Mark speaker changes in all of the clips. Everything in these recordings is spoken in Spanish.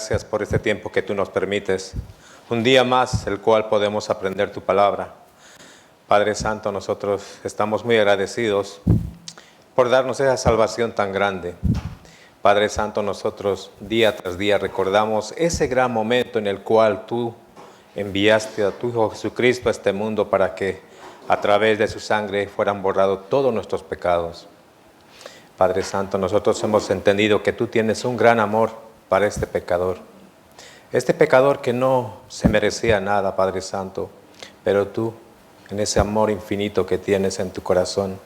Speaker 1: gracias por este tiempo que tú nos permites. Un día más, el cual podemos aprender tu palabra. Padre Santo, nosotros estamos muy agradecidos por darnos esa salvación tan grande. Padre Santo, nosotros día tras día recordamos ese gran momento en el cual tú enviaste a tu Hijo Jesucristo a este mundo para que a través de su sangre fueran borrados todos nuestros pecados. Padre Santo, nosotros hemos entendido que tú tienes un gran amor para este pecador que no se merecía nada, Padre Santo, pero tú, en ese amor infinito que tienes en tu corazón,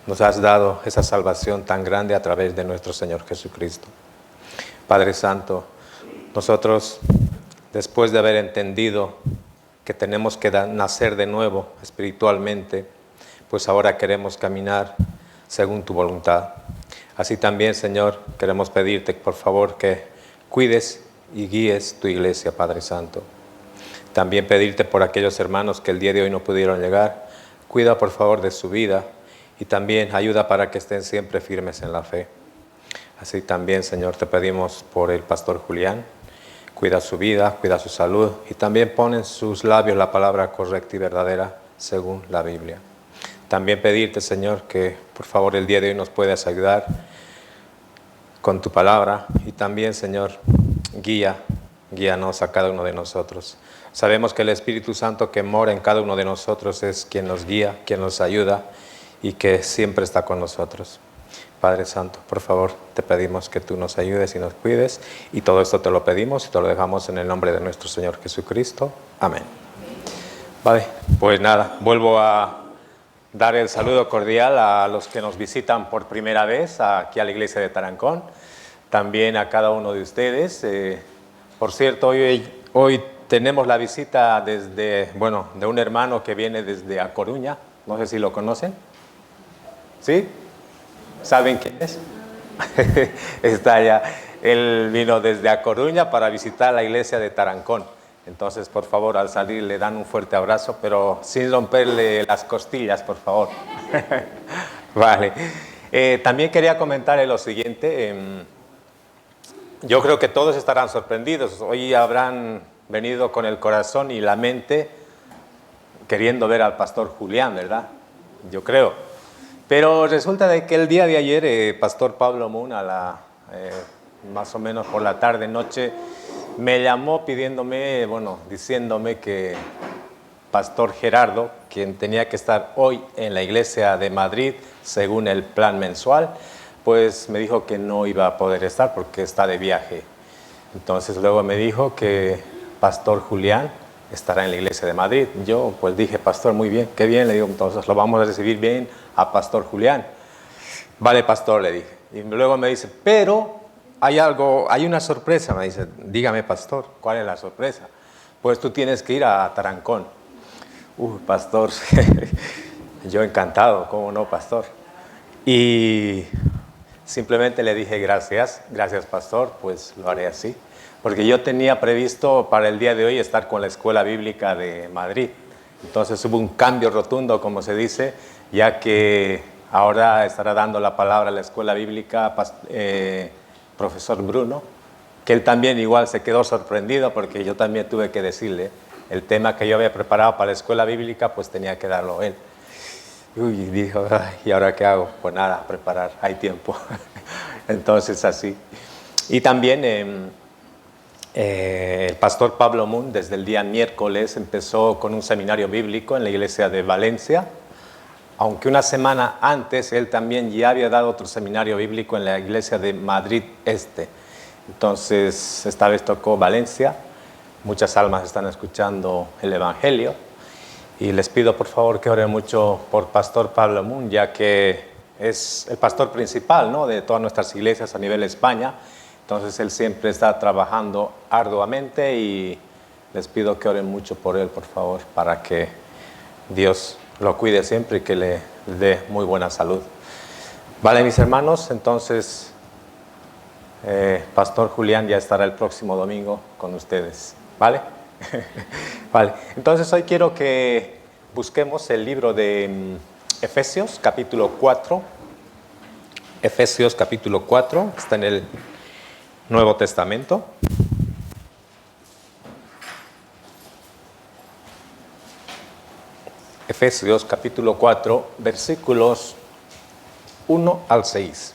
Speaker 1: nos has dado esa salvación tan grande a través de nuestro Señor Jesucristo. Padre Santo, nosotros, después de haber entendido que tenemos que nacer de nuevo espiritualmente, pues ahora queremos caminar según tu voluntad. Así también, Señor, queremos pedirte, por favor, que cuides y guíes tu iglesia, Padre Santo. También pedirte por aquellos hermanos que el día de hoy no pudieron llegar. Cuida, por favor, de su vida y también ayuda para que estén siempre firmes en la fe. Así también, Señor, te pedimos por el pastor Julián. Cuida su vida, cuida su salud y también pon en sus labios la palabra correcta y verdadera según la Biblia. También pedirte, Señor, que por favor el día de hoy nos puedas ayudar con tu palabra y también, Señor, guíanos a cada uno de nosotros. Sabemos que el Espíritu Santo que mora en cada uno de nosotros es quien nos guía, quien nos ayuda y que siempre está con nosotros. Padre Santo, por favor, te pedimos que tú nos ayudes y nos cuides y todo esto te lo pedimos y te lo dejamos en el nombre de nuestro Señor Jesucristo. Amén. Vale, pues nada, vuelvo a dar el saludo cordial a los que nos visitan por primera vez aquí a la iglesia de Tarancón, también a cada uno de ustedes. Por cierto, hoy tenemos la visita de un hermano que viene desde A Coruña, no sé si lo conocen. ¿Sí? ¿Saben quién es? Está allá. Él vino desde A Coruña para visitar la iglesia de Tarancón. Entonces, por favor, al salir le dan un fuerte abrazo, pero sin romperle las costillas, por favor. Vale. También quería comentarle lo siguiente. Yo creo que todos estarán sorprendidos. Hoy habrán venido con el corazón y la mente queriendo ver al pastor Julián, ¿verdad? Yo creo. Pero resulta de que el día de ayer, pastor Pablo Moon, más o menos por la tarde, noche, me llamó diciéndome que pastor Gerardo, quien tenía que estar hoy en la iglesia de Madrid, según el plan mensual, pues me dijo que no iba a poder estar porque está de viaje. Entonces luego me dijo que pastor Julián estará en la iglesia de Madrid. Yo pues dije, pastor, muy bien, qué bien, le digo, entonces lo vamos a recibir bien a pastor Julián. Vale, pastor, le dije. Y luego me dice, pero hay una sorpresa, me dice. Dígame, pastor, ¿cuál es la sorpresa? Pues tú tienes que ir a Tarancón. Pastor, yo encantado, ¿cómo no, pastor? Y simplemente le dije, gracias, pastor, pues lo haré así. Porque yo tenía previsto para el día de hoy estar con la Escuela Bíblica de Madrid. Entonces hubo un cambio rotundo, como se dice, ya que ahora estará dando la palabra a la Escuela Bíblica profesor Bruno, que él también igual se quedó sorprendido porque yo también tuve que decirle el tema que yo había preparado para la Escuela Bíblica, pues tenía que darlo él. Dijo, ¿y ahora qué hago? Pues nada, preparar, hay tiempo. Entonces así. Y también el pastor Pablo Moon desde el día miércoles empezó con un seminario bíblico en la iglesia de Valencia, aunque una semana antes él también ya había dado otro seminario bíblico en la iglesia de Madrid Este. Entonces esta vez tocó Valencia, muchas almas están escuchando el Evangelio y les pido por favor que oren mucho por pastor Pablo Moon, ya que es el pastor principal, ¿no?, de todas nuestras iglesias a nivel España. Entonces él siempre está trabajando arduamente y les pido que oren mucho por él, por favor, para que Dios lo cuide siempre y que le dé muy buena salud. Vale, mis hermanos, entonces pastor Julián ya estará el próximo domingo con ustedes, ¿vale? Vale, entonces hoy quiero que busquemos el libro de Efesios, capítulo 4. Efesios, capítulo 4, está en el Nuevo Testamento. Efesios capítulo 4, versículos 1 al 6.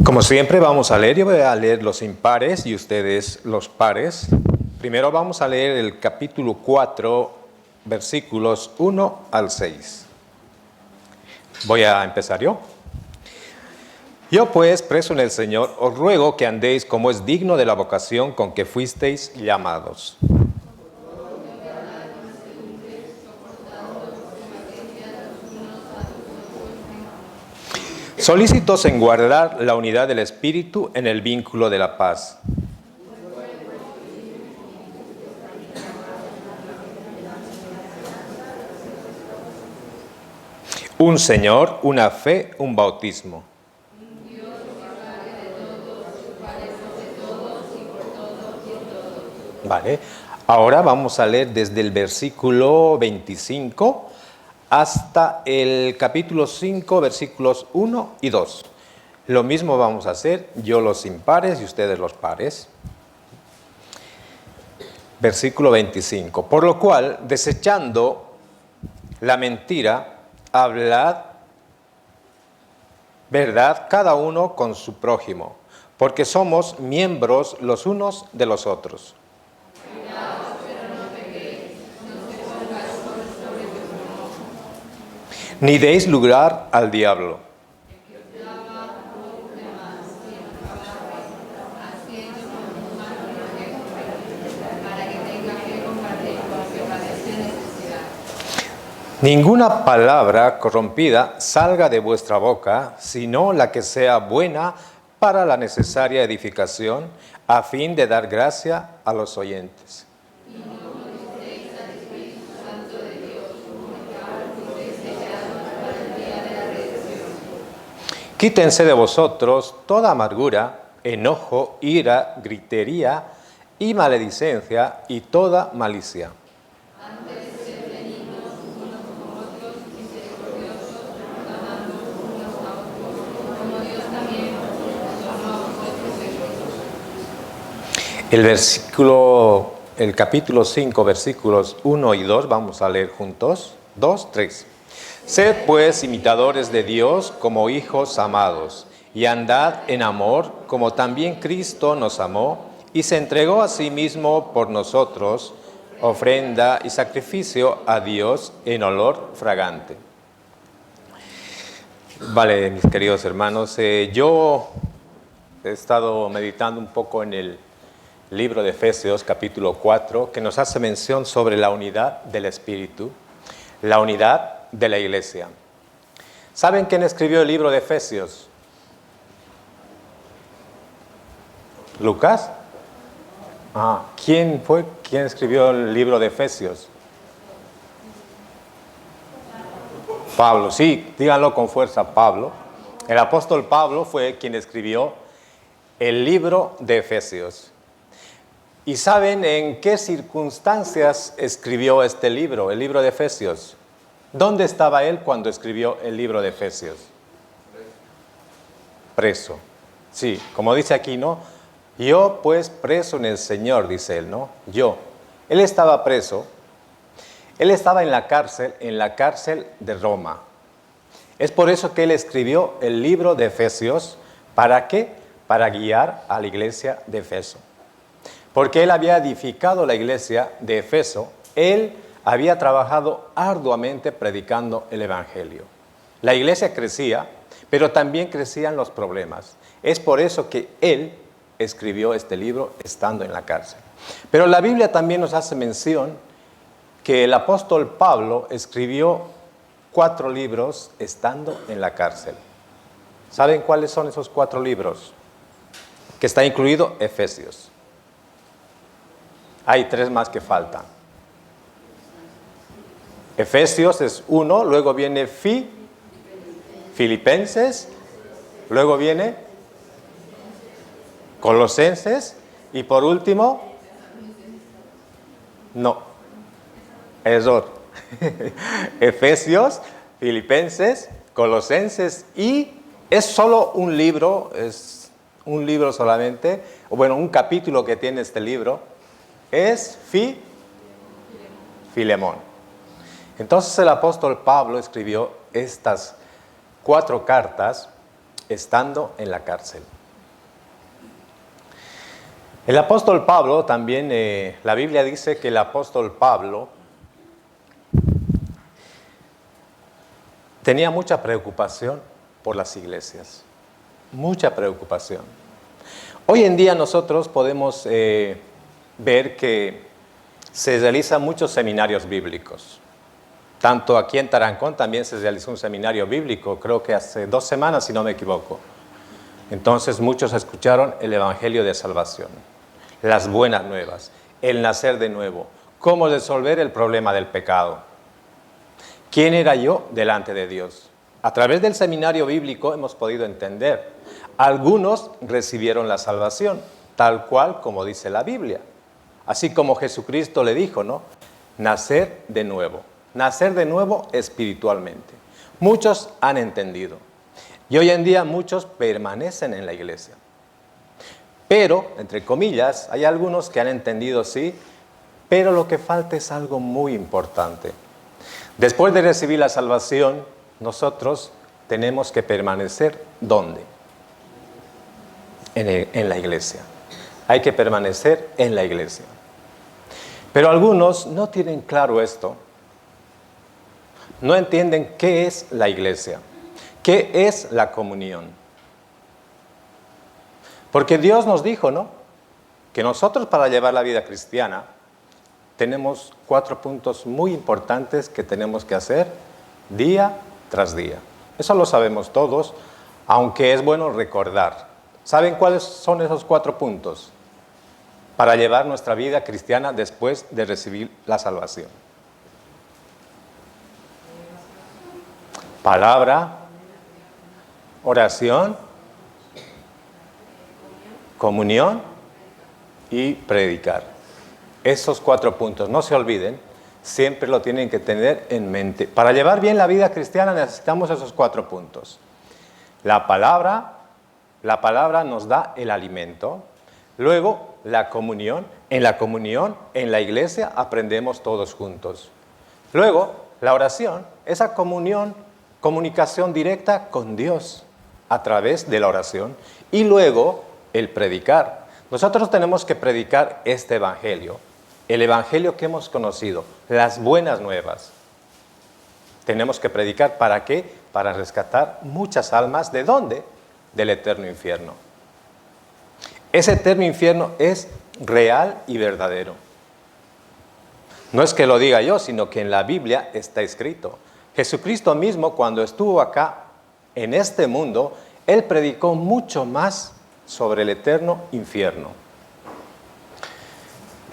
Speaker 1: Como siempre vamos a leer, yo voy a leer los impares y ustedes los pares. Primero vamos a leer el capítulo 4, versículos 1 al 6. Voy a empezar yo. Yo pues, preso en el Señor, os ruego que andéis como es digno de la vocación con que fuisteis llamados. Solícitos en guardar la unidad del Espíritu en el vínculo de la paz. Un Señor, una fe, un bautismo. Vale, ahora vamos a leer desde el versículo 25 hasta el capítulo 5, versículos 1 y 2. Lo mismo vamos a hacer, yo los impares y ustedes los pares. Versículo 25. Por lo cual, desechando la mentira, hablad verdad cada uno con su prójimo, porque somos miembros los unos de los otros. Ni deis lugar al diablo. Ninguna palabra corrompida salga de vuestra boca, sino la que sea buena para la necesaria edificación, a fin de dar gracia a los oyentes. Quítense de vosotros toda amargura, enojo, ira, gritería y maledicencia y toda malicia. El capítulo 5, versículos 1 y 2, vamos a leer juntos. 2, 3. Sed pues imitadores de Dios como hijos amados, y andad en amor como también Cristo nos amó y se entregó a sí mismo por nosotros, ofrenda y sacrificio a Dios en olor fragante. Vale, mis queridos hermanos, yo he estado meditando un poco en el libro de Efesios, capítulo 4, que nos hace mención sobre la unidad del Espíritu, la unidad de la Iglesia. ¿Saben quién escribió el libro de Efesios? ¿Lucas? ¿Quién escribió el libro de Efesios? Pablo, sí, díganlo con fuerza, Pablo. El apóstol Pablo fue quien escribió el libro de Efesios. ¿Y saben en qué circunstancias escribió este libro, el libro de Efesios? ¿Dónde estaba él cuando escribió el libro de Efesios? Preso. Sí, como dice aquí, ¿no? Yo pues preso en el Señor, dice él, ¿no? Yo. Él estaba preso. Él estaba en la cárcel de Roma. Es por eso que él escribió el libro de Efesios. ¿Para qué? Para guiar a la iglesia de Efeso. Porque él había edificado la iglesia de Efeso, él había trabajado arduamente predicando el Evangelio. La iglesia crecía, pero también crecían los problemas. Es por eso que él escribió este libro estando en la cárcel. Pero la Biblia también nos hace mención que el apóstol Pablo escribió 4 libros estando en la cárcel. ¿Saben cuáles son esos 4 libros? Que está incluido Efesios. Hay 3 más que faltan. Efesios es 1, luego viene Filipenses, luego viene Colosenses y por último, error. Efesios, Filipenses, Colosenses y es solo un libro, es un libro solamente, o bueno, un capítulo que tiene este libro. es Filemón. Entonces el apóstol Pablo escribió estas 4 cartas estando en la cárcel. El apóstol Pablo también, la Biblia dice que el apóstol Pablo tenía mucha preocupación por las iglesias, mucha preocupación. Hoy en día nosotros podemos ver que se realizan muchos seminarios bíblicos. Tanto aquí en Tarancón también se realizó un seminario bíblico, creo que hace 2 semanas, si no me equivoco. Entonces muchos escucharon el Evangelio de Salvación, las buenas nuevas, el nacer de nuevo, cómo resolver el problema del pecado. ¿Quién era yo delante de Dios? A través del seminario bíblico hemos podido entender. Algunos recibieron la salvación, tal cual como dice la Biblia. Así como Jesucristo le dijo, ¿no? Nacer de nuevo espiritualmente. Muchos han entendido. Y hoy en día muchos permanecen en la iglesia. Pero, entre comillas, hay algunos que han entendido, sí, pero lo que falta es algo muy importante. Después de recibir la salvación, nosotros tenemos que permanecer, ¿dónde? En la iglesia. Hay que permanecer en la iglesia. Pero algunos no tienen claro esto. No entienden qué es la iglesia, qué es la comunión. Porque Dios nos dijo, ¿no? Que nosotros para llevar la vida cristiana tenemos 4 puntos muy importantes que tenemos que hacer día tras día. Eso lo sabemos todos, aunque es bueno recordar. ¿Saben cuáles son esos 4 puntos para llevar nuestra vida cristiana después de recibir la salvación? Palabra, oración, comunión y predicar. Esos 4 puntos, no se olviden, siempre lo tienen que tener en mente. Para llevar bien la vida cristiana necesitamos esos 4 puntos. La palabra nos da el alimento. Luego, la comunión. En la comunión, en la iglesia, aprendemos todos juntos. Luego, la oración, esa comunicación directa con Dios a través de la oración. Y luego, el predicar. Nosotros tenemos que predicar este evangelio, el evangelio que hemos conocido, las buenas nuevas. Tenemos que predicar, ¿para qué? Para rescatar muchas almas, ¿de dónde? Del eterno infierno. Ese eterno infierno es real y verdadero. No es que lo diga yo, sino que en la Biblia está escrito. Jesucristo mismo, cuando estuvo acá, en este mundo, Él predicó mucho más sobre el eterno infierno.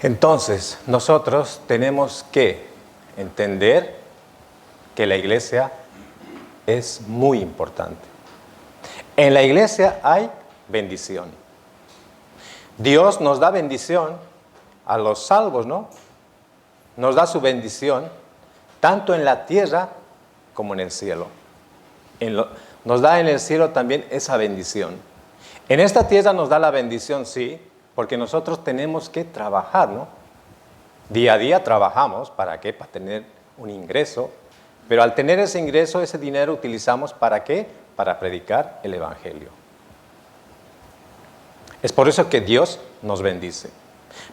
Speaker 1: Entonces, nosotros tenemos que entender que la iglesia es muy importante. En la iglesia hay bendición. Dios nos da bendición a los salvos, ¿no? Nos da su bendición tanto en la tierra como en el cielo. Nos da en el cielo también esa bendición. En esta tierra nos da la bendición, sí, porque nosotros tenemos que trabajar, ¿no? Día a día trabajamos, ¿para qué? Para tener un ingreso. Pero al tener ese ingreso, ese dinero utilizamos ¿para qué? Para predicar el evangelio. Es por eso que Dios nos bendice.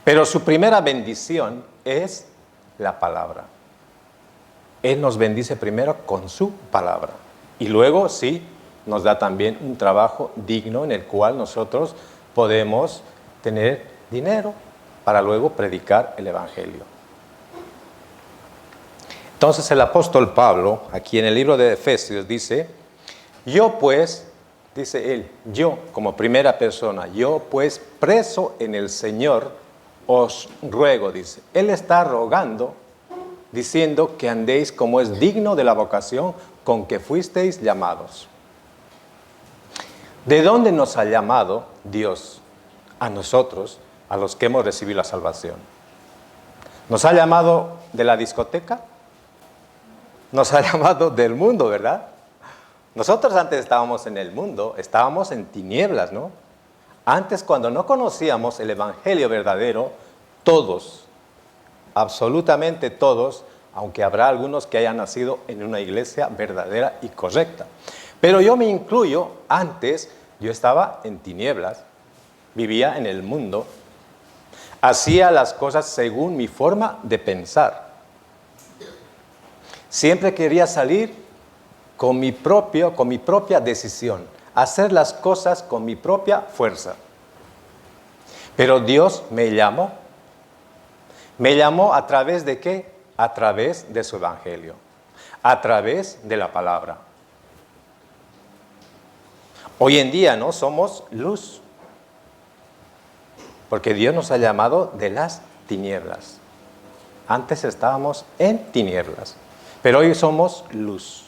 Speaker 1: Pero su primera bendición es la palabra. Él nos bendice primero con su palabra. Y luego, sí, nos da también un trabajo digno en el cual nosotros podemos tener dinero para luego predicar el evangelio. Entonces el apóstol Pablo, aquí en el libro de Efesios, dice, yo pues, dice él, yo como primera persona, yo pues preso en el Señor, os ruego, dice. Él está rogando, diciendo que andéis como es digno de la vocación con que fuisteis llamados. ¿De dónde nos ha llamado Dios a nosotros, a los que hemos recibido la salvación? ¿Nos ha llamado de la discoteca? Nos ha llamado del mundo, ¿verdad? Nosotros antes estábamos en el mundo, estábamos en tinieblas, ¿no? Antes, cuando no conocíamos el evangelio verdadero, Todos, absolutamente todos, aunque habrá algunos que hayan nacido en una iglesia verdadera y correcta. Pero yo me incluyo. Antes yo estaba en tinieblas, vivía en el mundo, hacía las cosas según mi forma de pensar. Siempre quería salir con mi propia decisión, hacer las cosas con mi propia fuerza. Pero Dios me llamó. ¿Me llamó a través de qué? A través de su evangelio, a través de la palabra. Hoy en día no somos luz, porque Dios nos ha llamado de las tinieblas. Antes estábamos en tinieblas, pero hoy somos luz.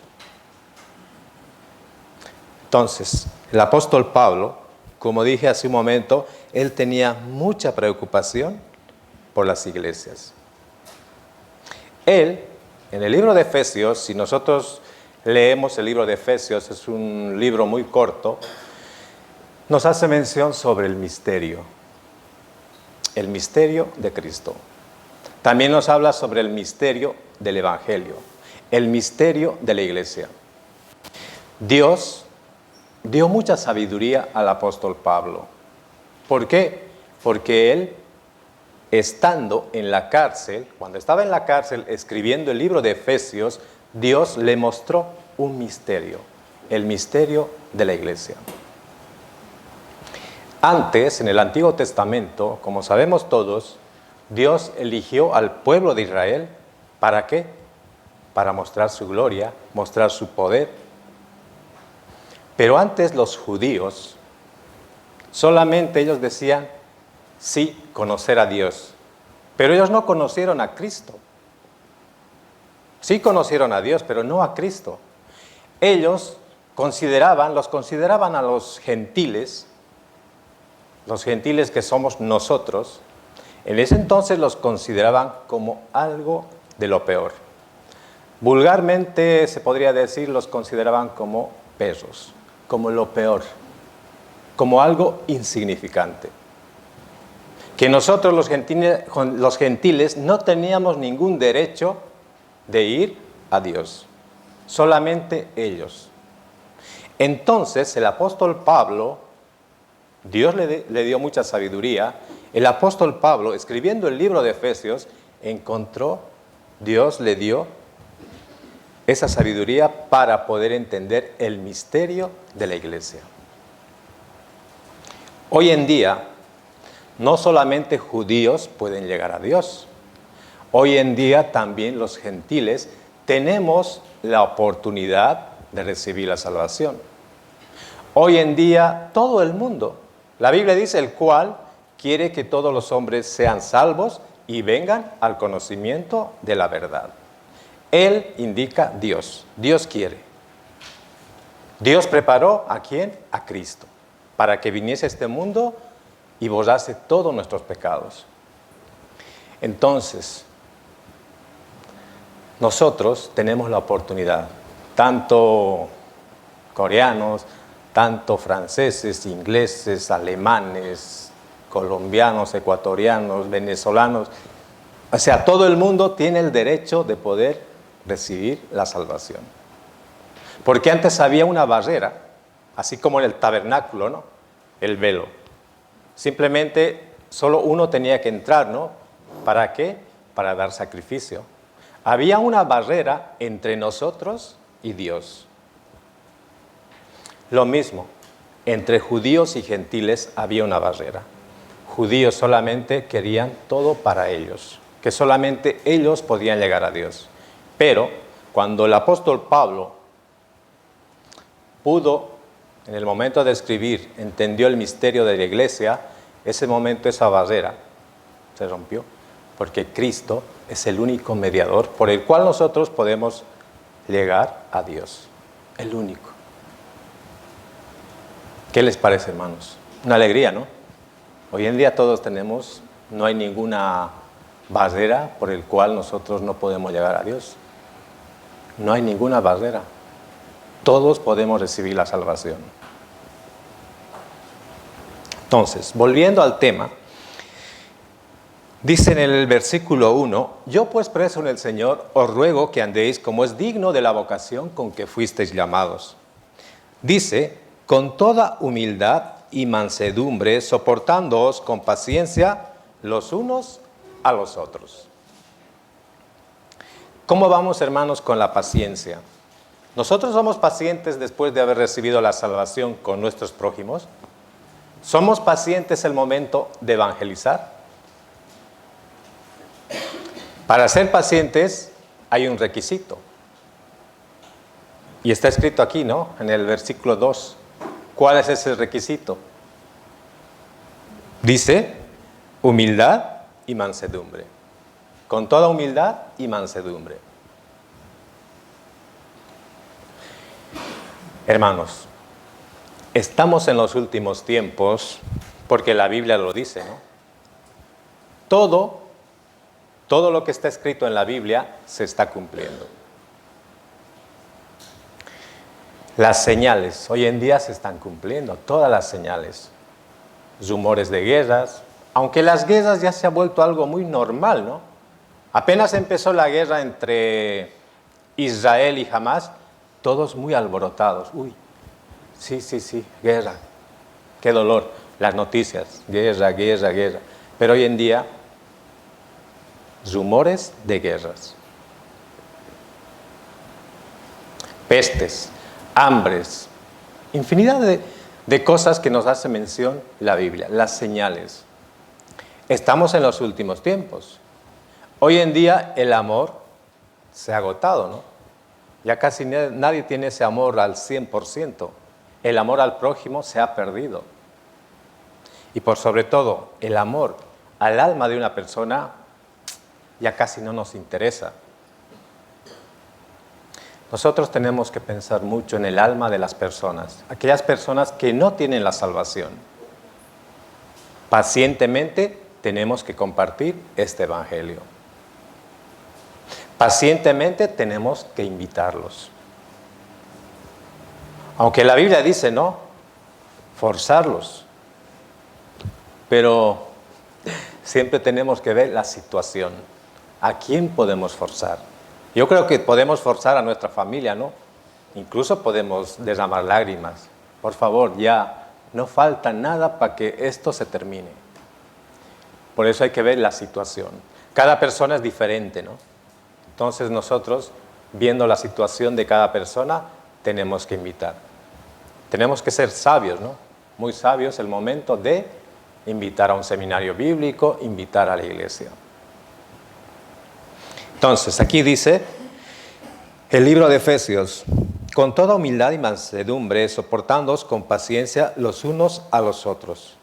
Speaker 1: Entonces, el apóstol Pablo, como dije hace un momento, él tenía mucha preocupación por las iglesias. Él, en el libro de Efesios, si nosotros leemos el libro de Efesios, es un libro muy corto, nos hace mención sobre el misterio de Cristo. También nos habla sobre el misterio del Evangelio, el misterio de la iglesia. Dios dio mucha sabiduría al apóstol Pablo. ¿Por qué? Porque él, estando en la cárcel, cuando estaba en la cárcel escribiendo el libro de Efesios, Dios le mostró un misterio, el misterio de la iglesia. Antes, en el Antiguo Testamento, como sabemos todos, Dios eligió al pueblo de Israel, ¿para qué? Para mostrar su gloria, mostrar su poder. Pero antes los judíos, solamente ellos decían, sí, conocer a Dios. Pero ellos no conocieron a Cristo. Sí conocieron a Dios, pero no a Cristo. Ellos los consideraban a los gentiles que somos nosotros, en ese entonces los consideraban como algo de lo peor. Vulgarmente se podría decir, los consideraban como perros, como lo peor, como algo insignificante. Que nosotros los gentiles no teníamos ningún derecho de ir a Dios, solamente ellos. Entonces el apóstol Pablo, Dios le dio mucha sabiduría. El apóstol Pablo, escribiendo el libro de Efesios, Dios le dio esa sabiduría para poder entender el misterio de la iglesia. Hoy en día, no solamente judíos pueden llegar a Dios. Hoy en día también los gentiles tenemos la oportunidad de recibir la salvación. Hoy en día todo el mundo, la Biblia dice, el cual quiere que todos los hombres sean salvos y vengan al conocimiento de la verdad. Él indica Dios. Dios quiere. Dios preparó ¿a quién? A Cristo, para que viniese a este mundo y borrase todos nuestros pecados. Entonces, nosotros tenemos la oportunidad, tanto coreanos, tanto franceses, ingleses, alemanes, colombianos, ecuatorianos, venezolanos, o sea, todo el mundo tiene el derecho de poder recibir la salvación. Porque antes había una barrera, así como en el tabernáculo, ¿no? El velo. Simplemente solo uno tenía que entrar, ¿no? ¿Para qué? Para dar sacrificio. Había una barrera entre nosotros y Dios. Lo mismo, entre judíos y gentiles había una barrera. Judíos solamente querían todo para ellos, que solamente ellos podían llegar a Dios. Pero cuando el apóstol Pablo pudo, en el momento de escribir, entendió el misterio de la iglesia, ese momento esa barrera se rompió, porque Cristo es el único mediador por el cual nosotros podemos llegar a Dios, el único. ¿Qué les parece, hermanos? Una alegría, ¿no? Hoy en día todos tenemos, no hay ninguna barrera por el cual nosotros no podemos llegar a Dios. No hay ninguna barrera. Todos podemos recibir la salvación. Entonces, volviendo al tema, Dice en el versículo 1, yo pues preso en el Señor, os ruego que andéis como es digno de la vocación con que fuisteis llamados. Dice, con toda humildad y mansedumbre, soportándoos con paciencia los unos a los otros. ¿Cómo vamos, hermanos, con la paciencia? ¿Nosotros somos pacientes después de haber recibido la salvación con nuestros prójimos? ¿Somos pacientes el momento de evangelizar? Para ser pacientes hay un requisito. Y está escrito aquí, ¿no? En el versículo 2. ¿Cuál es ese requisito? Dice, humildad y mansedumbre. Con toda humildad y mansedumbre. Hermanos, estamos en los últimos tiempos porque la Biblia lo dice, ¿no? Todo lo que está escrito en la Biblia se está cumpliendo. Las señales, hoy en día se están cumpliendo, todas las señales. Rumores de guerras, aunque las guerras ya se ha vuelto algo muy normal, ¿no? Apenas empezó la guerra entre Israel y Hamás, todos muy alborotados. Uy, sí, guerra, qué dolor. Las noticias, guerra. Pero hoy en día, rumores de guerras. Pestes, hambres, infinidad de cosas que nos hace mención la Biblia, las señales. Estamos en los últimos tiempos. Hoy en día el amor se ha agotado, ¿no? Ya casi nadie tiene ese amor al 100%. El amor al prójimo se ha perdido. Y por sobre todo, el amor al alma de una persona ya casi no nos interesa. Nosotros tenemos que pensar mucho en el alma de las personas, aquellas personas que no tienen la salvación. Pacientemente tenemos que compartir este evangelio. Pacientemente tenemos que invitarlos. Aunque la Biblia dice, no, forzarlos. Pero siempre tenemos que ver la situación. ¿A quién podemos forzar? Yo creo que podemos forzar a nuestra familia, ¿no? Incluso podemos derramar lágrimas. Por favor, ya no falta nada para que esto se termine. Por eso hay que ver la situación. Cada persona es diferente, ¿no? Entonces nosotros, viendo la situación de cada persona, tenemos que invitar. Tenemos que ser sabios, ¿no? Muy sabios el momento de invitar a un seminario bíblico, invitar a la iglesia. Entonces, aquí dice el libro de Efesios, con toda humildad y mansedumbre, soportándoos con paciencia los unos a los otros.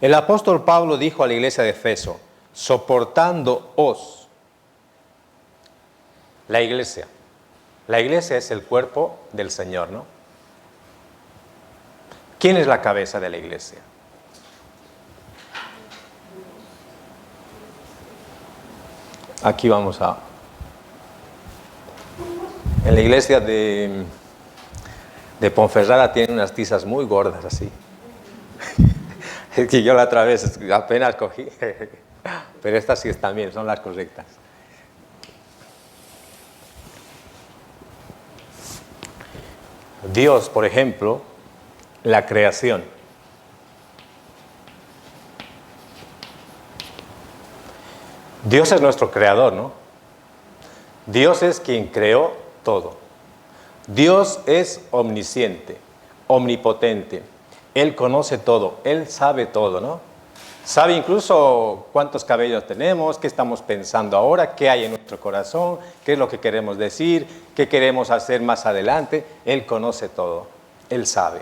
Speaker 1: El apóstol Pablo dijo a la iglesia de Efeso, soportándoos. La iglesia es el cuerpo del Señor, ¿no? ¿Quién es la cabeza de la iglesia? Aquí vamos a... En la iglesia de Ponferrada tienen unas tizas muy gordas así. Es que yo la otra vez apenas cogí. Pero estas sí están bien, son las correctas. Dios, por ejemplo, la creación. Dios es nuestro creador, ¿no? Dios es quien creó todo. Dios es omnisciente, omnipotente. Él conoce todo, Él sabe todo, ¿no? Sabe incluso cuántos cabellos tenemos, qué estamos pensando ahora, qué hay en nuestro corazón, qué es lo que queremos decir, qué queremos hacer más adelante. Él conoce todo, Él sabe.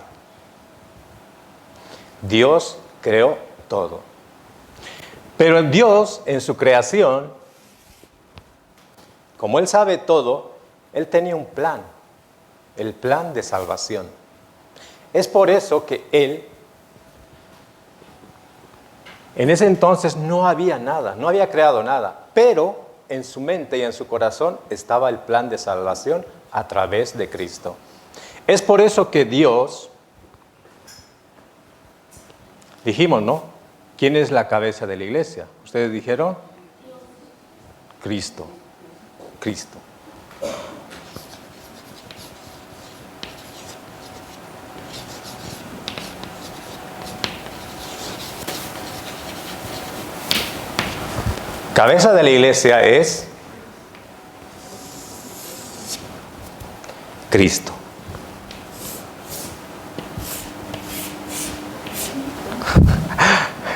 Speaker 1: Dios creó todo. Pero Dios, en su creación, como Él sabe todo, Él tenía un plan, el plan de salvación. Es por eso que Él, en ese entonces no había nada, no había creado nada, pero en su mente y en su corazón estaba el plan de salvación a través de Cristo. Es por eso que Dios, dijimos, ¿no? ¿Quién es la cabeza de la iglesia? ¿Ustedes dijeron? Cristo. Cristo. Cabeza de la iglesia es Cristo.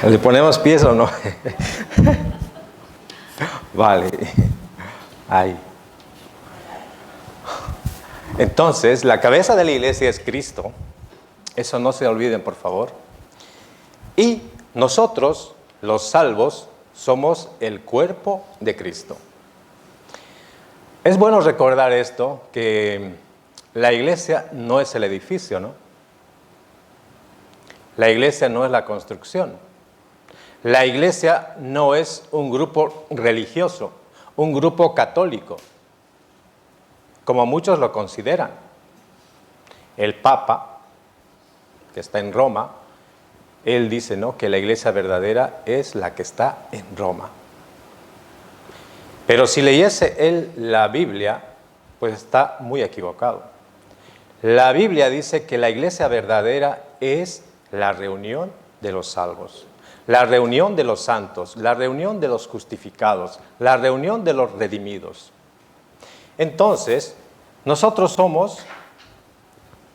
Speaker 1: ¿Le ponemos pies o no? Vale. Ahí. Entonces, la cabeza de la iglesia es Cristo. Eso no se olviden, por favor. Y nosotros, los salvos, somos el cuerpo de Cristo. Es bueno recordar esto, que la iglesia no es el edificio, ¿no? La iglesia no es la construcción. La iglesia no es un grupo religioso, un grupo católico, como muchos lo consideran. El Papa, que está en Roma, él dice, ¿no?, que la iglesia verdadera es la que está en Roma. Pero si leyese él la Biblia, pues está muy equivocado. La Biblia dice que la iglesia verdadera es la reunión de los salvos, la reunión de los santos, la reunión de los justificados, la reunión de los redimidos. Entonces, nosotros somos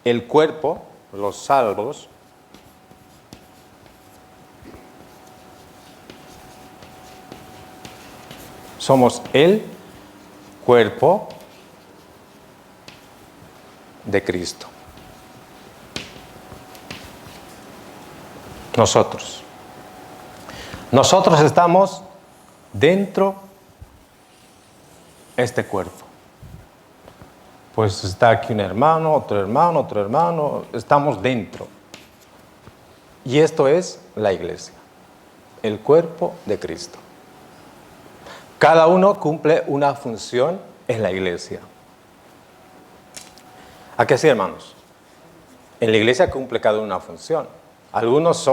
Speaker 1: el cuerpo, los salvos, somos el cuerpo de Cristo. Nosotros estamos dentro de este cuerpo. Pues está aquí un hermano, otro hermano, otro hermano, estamos dentro. Y esto es la iglesia, el cuerpo de Cristo. Cada uno cumple una función en la iglesia. ¿A qué sí, hermanos? En la iglesia cumple cada uno una función. Algunos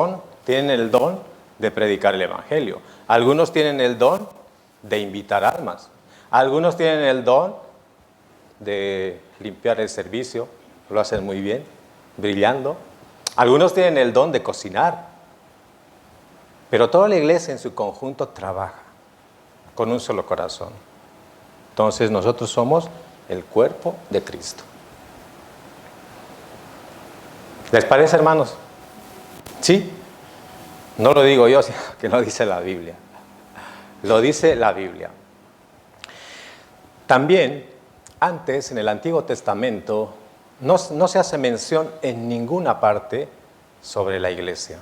Speaker 1: tienen el don de predicar el evangelio. Algunos tienen el don de invitar almas. Algunos tienen el don de limpiar el servicio. Lo hacen muy bien, brillando. Algunos tienen el don de cocinar. Pero toda la iglesia en su conjunto trabaja con un solo corazón. Entonces nosotros somos el cuerpo de Cristo. ¿Les parece, hermanos? ¿Sí? No lo digo yo, sino que lo dice la Biblia. Lo dice la Biblia. También, antes, en el Antiguo Testamento, no se hace mención en ninguna parte sobre la iglesia.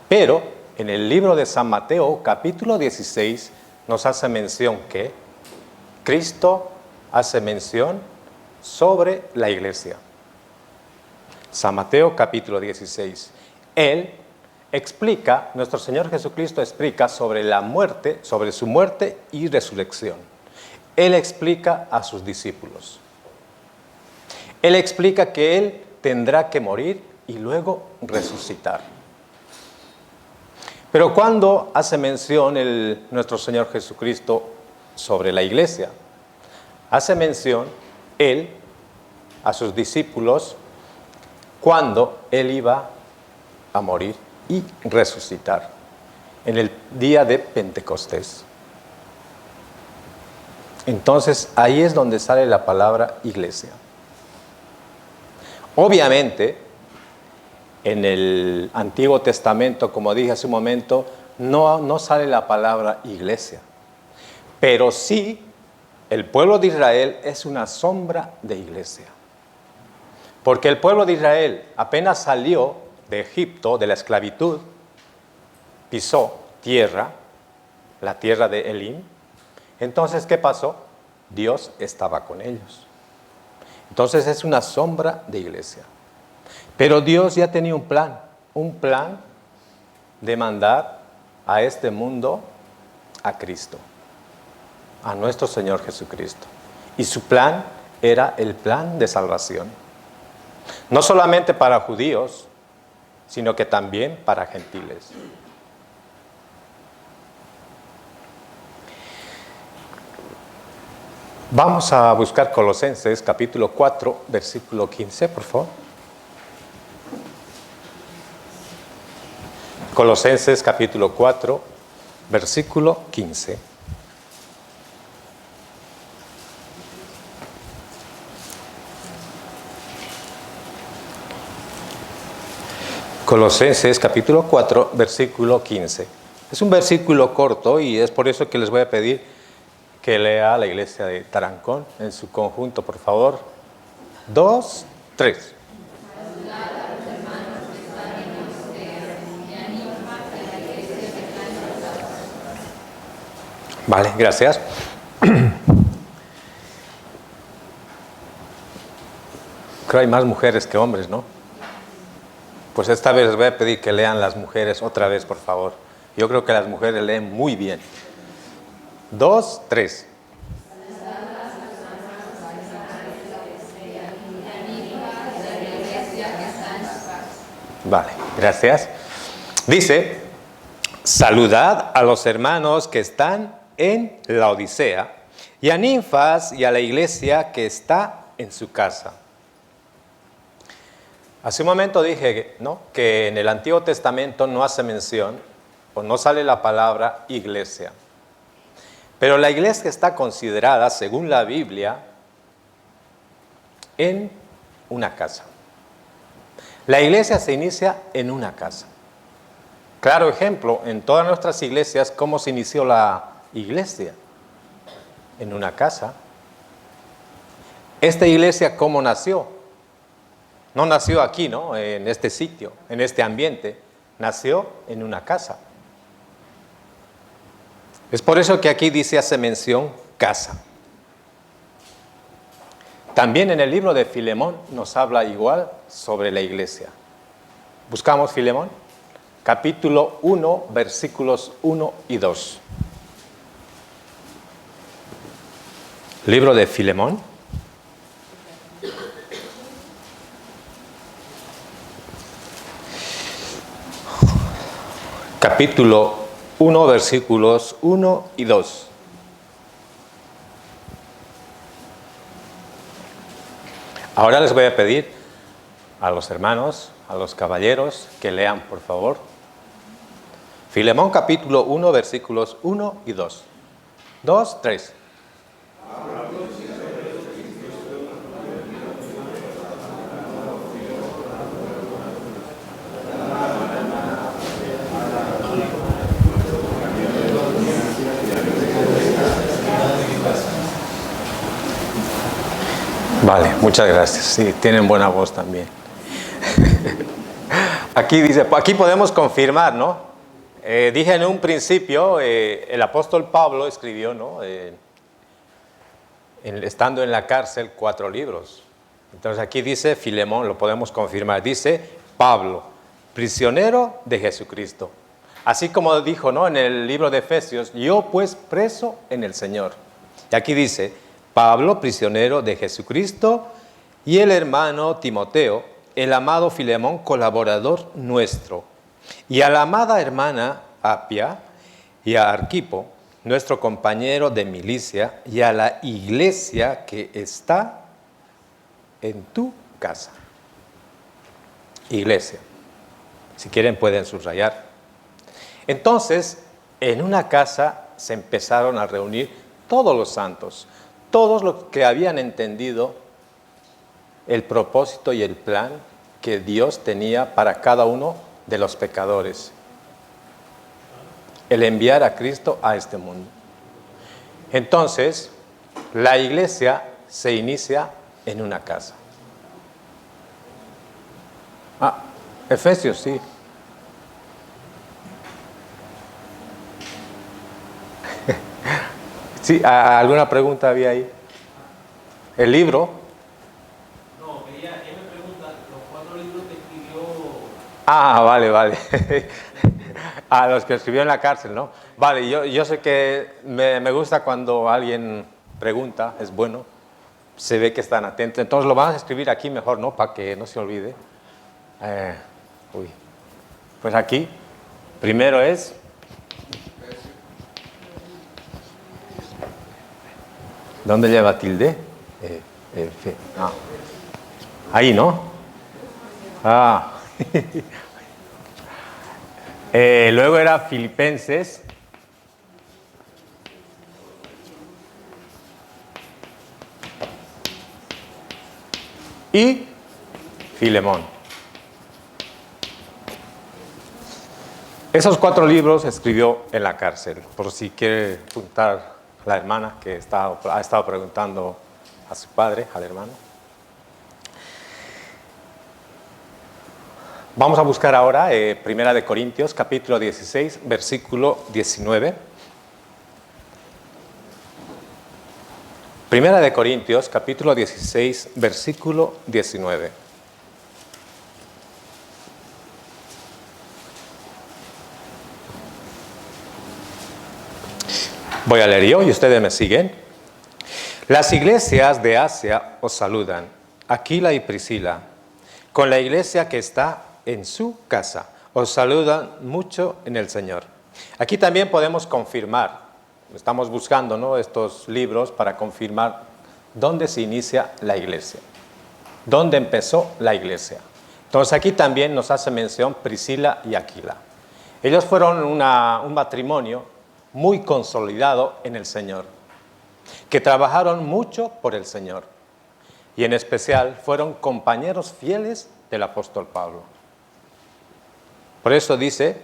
Speaker 1: Pero en el libro de San Mateo, capítulo 16, nos hace mención que Cristo hace mención sobre la iglesia. San Mateo, capítulo 16. Él explica, nuestro Señor Jesucristo explica sobre la muerte, sobre su muerte y resurrección. Él explica a sus discípulos. Él explica que Él tendrá que morir y luego resucitar. Pero cuando hace mención nuestro Señor Jesucristo sobre la iglesia, hace mención Él a sus discípulos cuando Él iba a morir y resucitar en el día de Pentecostés. Entonces, ahí es donde sale la palabra iglesia. Obviamente, en el Antiguo Testamento, como dije hace un momento, no sale la palabra iglesia. Pero sí, el pueblo de Israel es una sombra de iglesia. Porque el pueblo de Israel apenas salió de Egipto, de la esclavitud, pisó tierra, la tierra de Elim. Entonces, ¿qué pasó? Dios estaba con ellos. Entonces es una sombra de iglesia. Pero Dios ya tenía un plan de mandar a este mundo a Cristo, a nuestro Señor Jesucristo. Y su plan era el plan de salvación. No solamente para judíos, sino que también para gentiles. Vamos a buscar Colosenses capítulo 4, versículo 15, por favor. Colosenses capítulo 4, versículo 15. Colosenses capítulo 4, versículo 15. Es un versículo corto y es por eso que les voy a pedir que lea la iglesia de Tarancón en su conjunto, por favor. 2, 3. Vale, gracias. Creo que hay más mujeres que hombres, ¿no? Pues esta vez les voy a pedir que lean las mujeres otra vez, por favor. Yo creo que las mujeres leen muy bien. 2, 3. Vale, gracias. Dice, saludad a los hermanos que están en la Odisea y a Ninfas y a la iglesia que está en su casa. Hace un momento dije, ¿no?, que en el Antiguo Testamento no hace mención o no sale la palabra iglesia. Pero la iglesia está considerada, según la Biblia, en una casa. La iglesia se inicia en una casa. Claro ejemplo, en todas nuestras iglesias, ¿cómo se inició la iglesia? En una casa. ¿Esta iglesia cómo nació? No nació aquí, ¿no?, en este sitio, en este ambiente. Nació en una casa. Es por eso que aquí hace mención casa. También en el libro de Filemón nos habla igual sobre la iglesia. Buscamos Filemón, capítulo 1, versículos 1 y 2. Libro de Filemón. Capítulo 1, versículos 1 y 2. Ahora les voy a pedir a los hermanos, a los caballeros, que lean, por favor. Filemón capítulo 1, versículos 1 y 2. 2, 3. Vale, muchas gracias. Sí, tienen buena voz también. Aquí dice, aquí podemos confirmar, ¿no? Dije en un principio, el apóstol Pablo escribió, ¿no?, estando en la cárcel, 4 libros. Entonces aquí dice Filemón, lo podemos confirmar. Dice Pablo, prisionero de Jesucristo. Así como dijo, ¿no?, en el libro de Efesios, yo pues preso en el Señor. Y aquí dice, Pablo, prisionero de Jesucristo, y el hermano Timoteo, el amado Filemón, colaborador nuestro, y a la amada hermana Apia, y a Arquipo, nuestro compañero de milicia, y a la iglesia que está en tu casa. Iglesia. Si quieren pueden subrayar. Entonces, en una casa se empezaron a reunir todos los santos, todos los que habían entendido el propósito y el plan que Dios tenía para cada uno de los pecadores. El enviar a Cristo a este mundo. Entonces, la iglesia se inicia en una casa. Efesios, sí. Sí, ¿alguna pregunta había ahí? ¿El libro?
Speaker 2: No, ella me pregunta, los 4 libros que escribió...
Speaker 1: Vale. A los que escribió en la cárcel, ¿no? Vale, yo sé que me gusta cuando alguien pregunta, es bueno, se ve que están atentos. Entonces lo vamos a escribir aquí mejor, ¿no?, para que no se olvide. Pues aquí, primero es... ¿Dónde lleva tilde? F. Ah. Ahí, ¿no? Ah. Luego era Filipenses. Y Filemón. Esos 4 libros escribió en la cárcel, por si quiere apuntar la hermana que ha estado preguntando a su padre, al hermano. Vamos a buscar ahora Primera de Corintios, capítulo 16, versículo 19. Primera de Corintios, capítulo 16, versículo 19. Voy a leer yo y ustedes me siguen. Las iglesias de Asia os saludan, Aquila y Priscila, con la iglesia que está en su casa. Os saludan mucho en el Señor. Aquí también podemos confirmar, estamos buscando, ¿no?, estos libros para confirmar dónde se inicia la iglesia, dónde empezó la iglesia. Entonces aquí también nos hace mención Priscila y Aquila. Ellos fueron un matrimonio muy consolidado en el Señor, que trabajaron mucho por el Señor y en especial fueron compañeros fieles del apóstol Pablo. Por eso dice,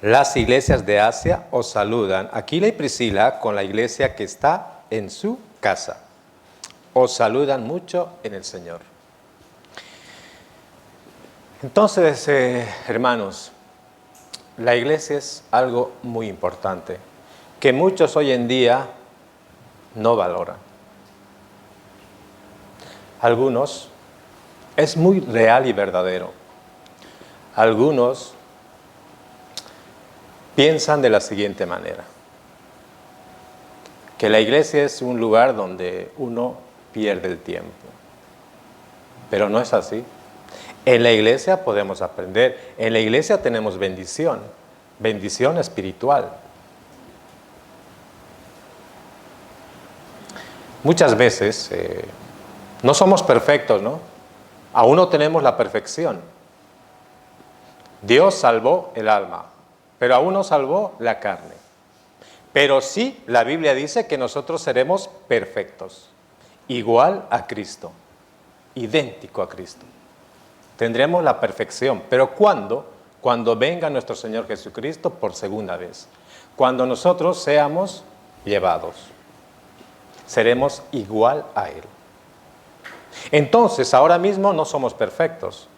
Speaker 1: las iglesias de Asia os saludan, Aquila y Priscila, con la iglesia que está en su casa. Os saludan mucho en el Señor. Entonces, hermanos, la iglesia es algo muy importante, que muchos hoy en día no valoran. Algunos, es muy real y verdadero. Algunos piensan de la siguiente manera, que la iglesia es un lugar donde uno pierde el tiempo. Pero no es así. En la iglesia podemos aprender, en la iglesia tenemos bendición, bendición espiritual. Muchas veces no somos perfectos, ¿no? Aún no tenemos la perfección. Dios salvó el alma, pero aún no salvó la carne. Pero sí, la Biblia dice que nosotros seremos perfectos, igual a Cristo, idéntico a Cristo. Tendremos la perfección, pero ¿cuándo? Cuando venga nuestro Señor Jesucristo por segunda vez. Cuando nosotros seamos llevados, seremos igual a Él. Entonces, ahora mismo no somos perfectos.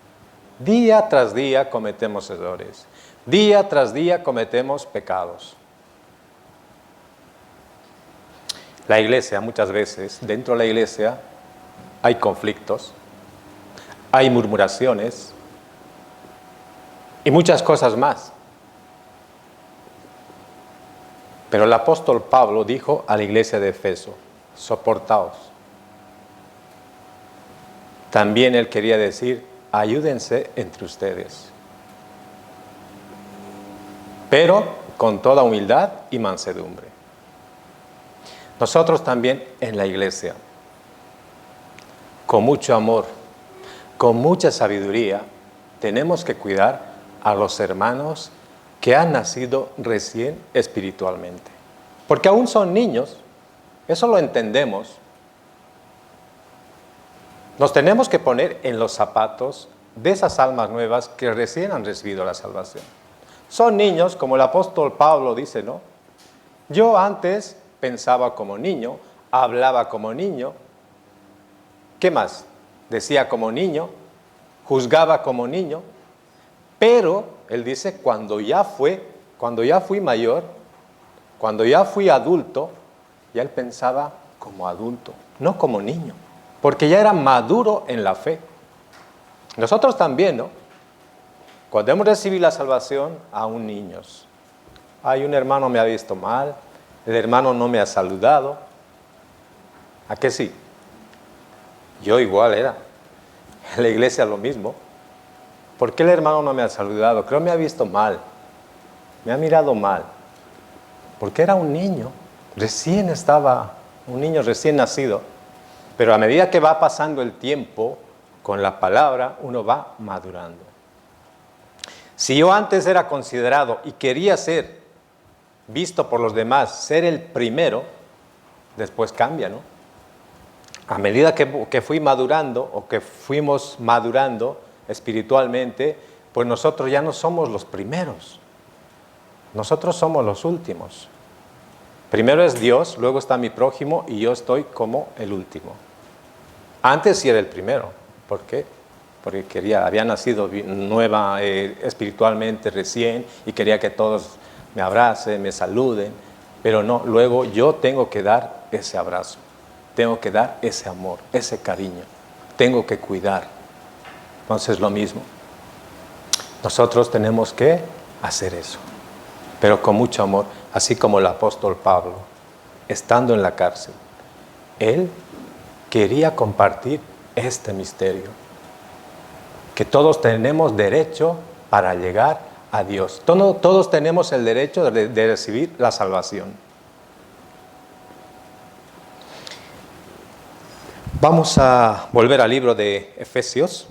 Speaker 1: Día tras día cometemos errores. Día tras día cometemos pecados. La iglesia, muchas veces, dentro de la iglesia, hay conflictos, hay murmuraciones y muchas cosas más. Pero el apóstol Pablo dijo a la iglesia de Efeso, soportaos. También él quería decir, ayúdense entre ustedes, pero con toda humildad y mansedumbre. Nosotros también en la iglesia, con mucho amor, con mucha sabiduría, tenemos que cuidar a los hermanos que han nacido recién espiritualmente. Porque aún son niños, eso lo entendemos. Nos tenemos que poner en los zapatos de esas almas nuevas que recién han recibido la salvación. Son niños, como el apóstol Pablo dice, ¿no? Yo antes pensaba como niño, hablaba como niño. ¿Qué más? Decía como niño, juzgaba como niño. Pero, él dice, cuando ya fui mayor, cuando ya fui adulto, ya él pensaba como adulto, no como niño. Porque ya era maduro en la fe. Nosotros también, ¿no? Cuando hemos recibido la salvación, aún niños. Ay, un hermano me ha visto mal, el hermano no me ha saludado. ¿A qué sí? Yo igual era. En la iglesia lo mismo. ¿Por qué el hermano no me ha saludado? Creo que me ha visto mal. Me ha mirado mal. Porque era un niño. Recién estaba un niño recién nacido. Pero a medida que va pasando el tiempo, con la palabra uno va madurando. Si yo antes era considerado y quería ser visto por los demás, ser el primero, después cambia, ¿no? A medida que fui madurando o que fuimos madurando espiritualmente, pues nosotros ya no somos los primeros. Nosotros somos los últimos. Primero es Dios, luego está mi prójimo y yo estoy como el último. Antes sí era el primero. ¿Por qué? Porque había nacido nueva espiritualmente recién y quería que todos me abracen, me saluden. Pero no, luego yo tengo que dar ese abrazo, tengo que dar ese amor, ese cariño, tengo que cuidar. Entonces lo mismo. Nosotros tenemos que hacer eso, pero con mucho amor, así como el apóstol Pablo, estando en la cárcel, él quería compartir este misterio, que todos tenemos derecho para llegar a Dios. Todos tenemos el derecho de recibir la salvación. Vamos a volver al libro de Efesios,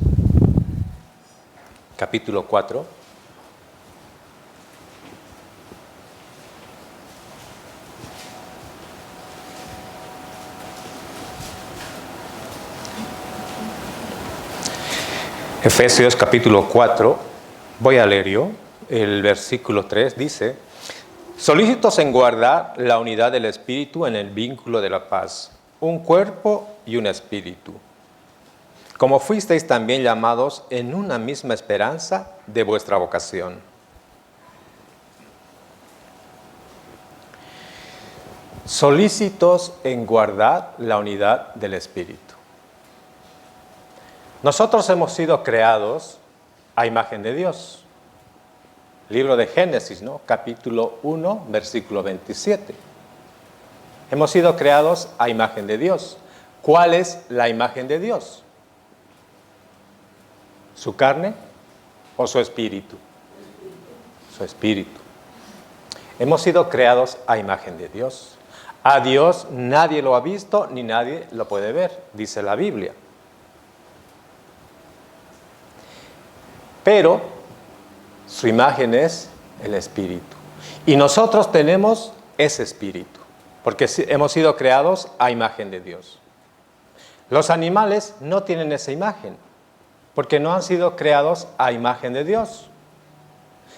Speaker 1: capítulo 4. Efesios capítulo 4, voy a leer yo, el versículo 3 dice: solícitos en guardar la unidad del Espíritu en el vínculo de la paz, un cuerpo y un espíritu, como fuisteis también llamados en una misma esperanza de vuestra vocación. Solícitos en guardar la unidad del Espíritu. Nosotros hemos sido creados a imagen de Dios. Libro de Génesis, ¿no? Capítulo 1, versículo 27. Hemos sido creados a imagen de Dios. ¿Cuál es la imagen de Dios? ¿Su carne o su espíritu? Su espíritu. Hemos sido creados a imagen de Dios. A Dios nadie lo ha visto ni nadie lo puede ver, dice la Biblia. Pero su imagen es el espíritu. Y nosotros tenemos ese espíritu, porque hemos sido creados a imagen de Dios. Los animales no tienen esa imagen, porque no han sido creados a imagen de Dios.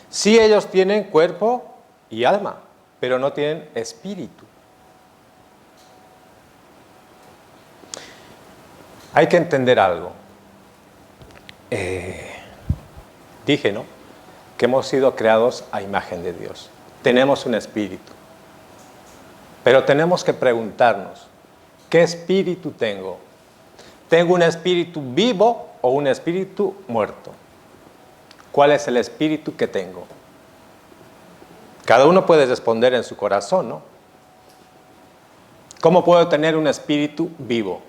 Speaker 1: Sí, ellos tienen cuerpo y alma, pero no tienen espíritu. Hay que entender algo. Dije, ¿no?, que hemos sido creados a imagen de Dios. Tenemos un espíritu. Pero tenemos que preguntarnos, ¿qué espíritu tengo? ¿Tengo un espíritu vivo o un espíritu muerto? ¿Cuál es el espíritu que tengo? Cada uno puede responder en su corazón, ¿no? ¿Cómo puedo tener un espíritu vivo?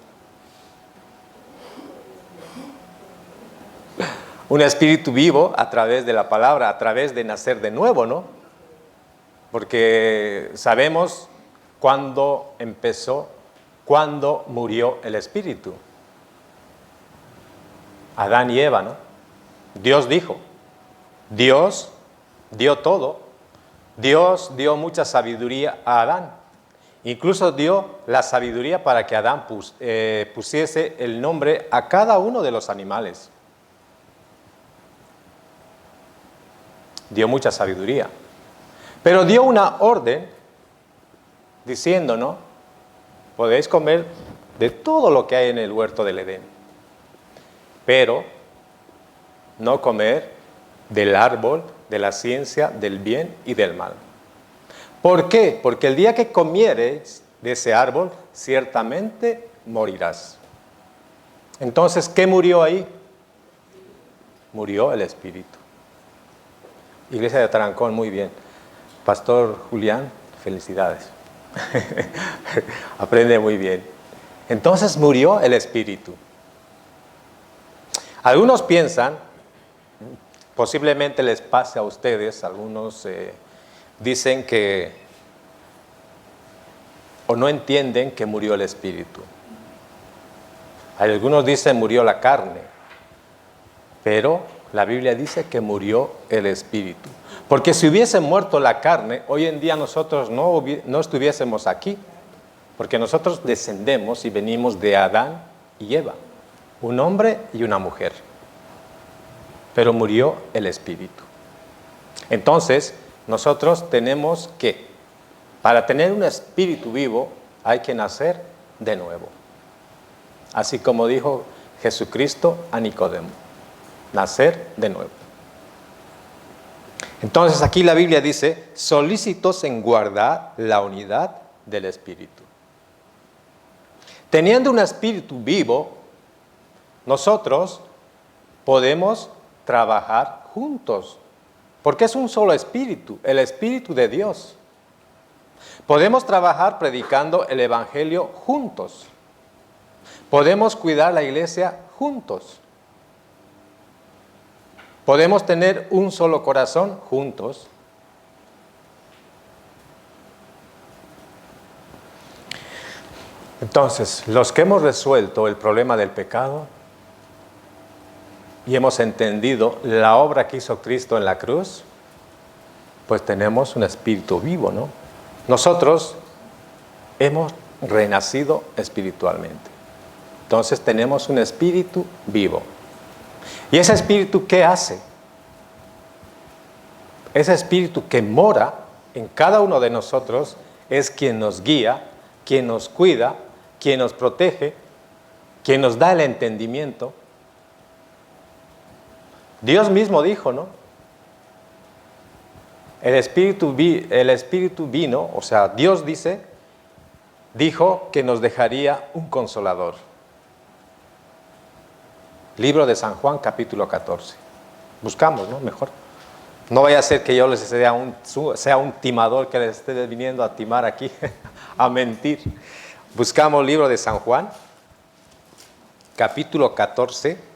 Speaker 1: Un espíritu vivo a través de la palabra, a través de nacer de nuevo, ¿no? Porque sabemos cuándo empezó, cuándo murió el espíritu. Adán y Eva, ¿no? Dios dijo, Dios dio todo. Dios dio mucha sabiduría a Adán. Incluso dio la sabiduría para que Adán pusiese el nombre a cada uno de los animales. Dio mucha sabiduría. Pero dio una orden diciendo, ¿no?, podéis comer de todo lo que hay en el huerto del Edén, pero no comer del árbol de la ciencia del bien y del mal. ¿Por qué? Porque el día que comieres de ese árbol, ciertamente morirás. Entonces, ¿qué murió ahí? Murió el espíritu. Iglesia de Tarancón, muy bien. Pastor Julián, felicidades. Aprende muy bien. Entonces murió el espíritu. Algunos piensan, posiblemente les pase a ustedes, algunos dicen que o no entienden que murió el espíritu. Algunos dicen murió la carne, pero la Biblia dice que murió el espíritu. Porque si hubiese muerto la carne, hoy en día nosotros no estuviésemos aquí. Porque nosotros descendemos y venimos de Adán y Eva, un hombre y una mujer. Pero murió el espíritu. Entonces, nosotros tenemos que, para tener un espíritu vivo, hay que nacer de nuevo. Así como dijo Jesucristo a Nicodemo, nacer de nuevo. Entonces aquí la Biblia dice, solícitos en guardar la unidad del espíritu. Teniendo un espíritu vivo, nosotros podemos trabajar juntos, porque es un solo espíritu, el espíritu de Dios. Podemos trabajar predicando el evangelio juntos. Podemos cuidar la iglesia juntos. Podemos tener un solo corazón juntos. Entonces, los que hemos resuelto el problema del pecado y hemos entendido la obra que hizo Cristo en la cruz, pues tenemos un espíritu vivo, ¿no? Nosotros hemos renacido espiritualmente. Entonces tenemos un espíritu vivo. ¿Y ese espíritu qué hace? Ese espíritu que mora en cada uno de nosotros es quien nos guía, quien nos cuida, quien nos protege, quien nos da el entendimiento. Dios mismo dijo, ¿no? El espíritu vino, o sea, Dios dijo que nos dejaría un consolador. Libro de San Juan, capítulo 14. Buscamos, ¿no? Mejor. No vaya a ser que yo les sea un timador que les esté viniendo a timar aquí, a mentir. Buscamos libro de San Juan, capítulo 14.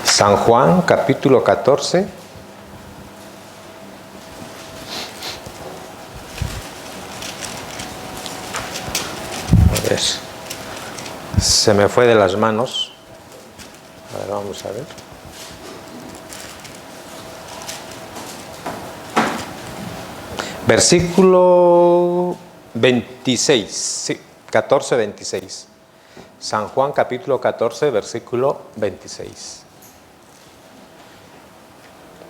Speaker 1: San Juan, capítulo 14. A ver, se me fue de las manos. A ver, vamos a ver. Versículo 26, sí, 14, 26. San Juan, capítulo 14, versículo 26.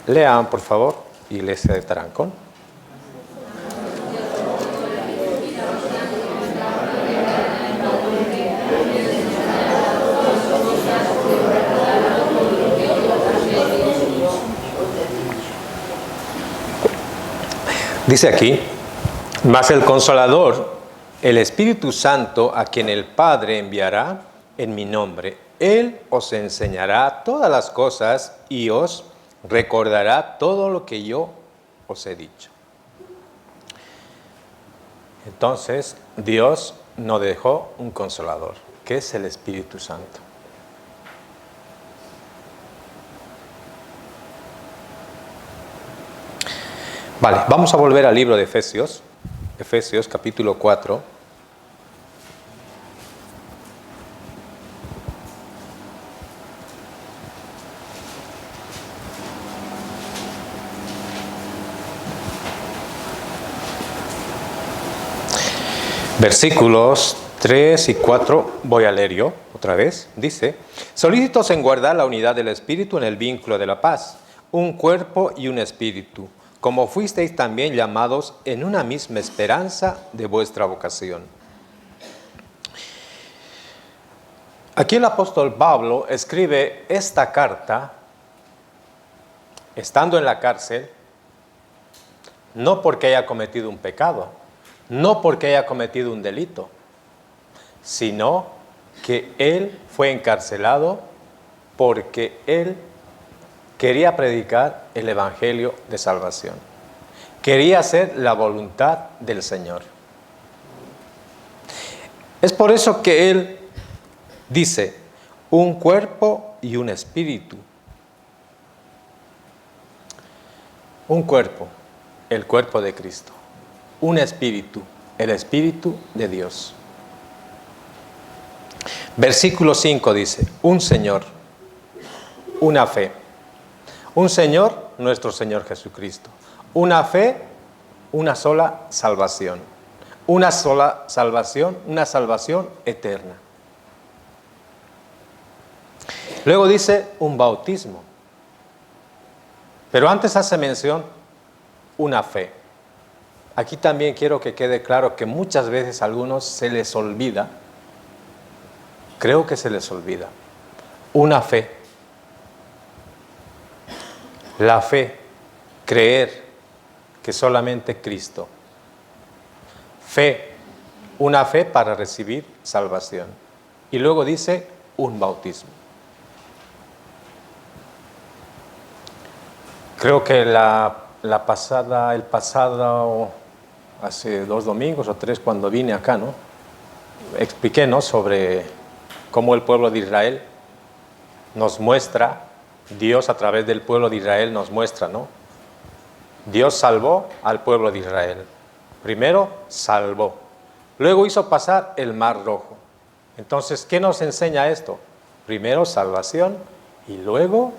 Speaker 1: Lean, por favor, Iglesia de Tarancón. Dice aquí, mas el Consolador, el Espíritu Santo, a quien el Padre enviará en mi nombre, Él os enseñará todas las cosas y os recordará todo lo que yo os he dicho. Entonces, Dios nos dejó un Consolador, que es el Espíritu Santo. Vale, vamos a volver al libro de Efesios, Efesios capítulo 4. Versículos 3 y 4, voy a leer yo otra vez. Dice, solícitos en guardar la unidad del Espíritu en el vínculo de la paz, un cuerpo y un espíritu, como fuisteis también llamados en una misma esperanza de vuestra vocación. Aquí el apóstol Pablo escribe esta carta, estando en la cárcel, no porque haya cometido un pecado, no porque haya cometido un delito, sino que él fue encarcelado porque él quería predicar el evangelio de salvación. Quería hacer la voluntad del Señor. Es por eso que Él dice, un cuerpo y un espíritu. Un cuerpo, el cuerpo de Cristo. Un espíritu, el espíritu de Dios. Versículo 5 dice, un Señor, una fe. Un Señor, nuestro Señor Jesucristo. Una fe, una sola salvación. Una sola salvación, una salvación eterna. Luego dice un bautismo. Pero antes hace mención una fe. Aquí también quiero que quede claro que muchas veces a algunos se les olvida, creo que se les olvida, una fe. La fe, creer que solamente Cristo. Fe, una fe para recibir salvación. Y luego dice un bautismo. Creo que el pasado, hace 2 domingos o 3, cuando vine acá, ¿no? Expliqué, ¿no? Sobre cómo el pueblo de Israel nos muestra, Dios a través del pueblo de Israel nos muestra, ¿no? Dios salvó al pueblo de Israel. Primero salvó, luego hizo pasar el Mar Rojo. Entonces, ¿qué nos enseña esto? Primero salvación y luego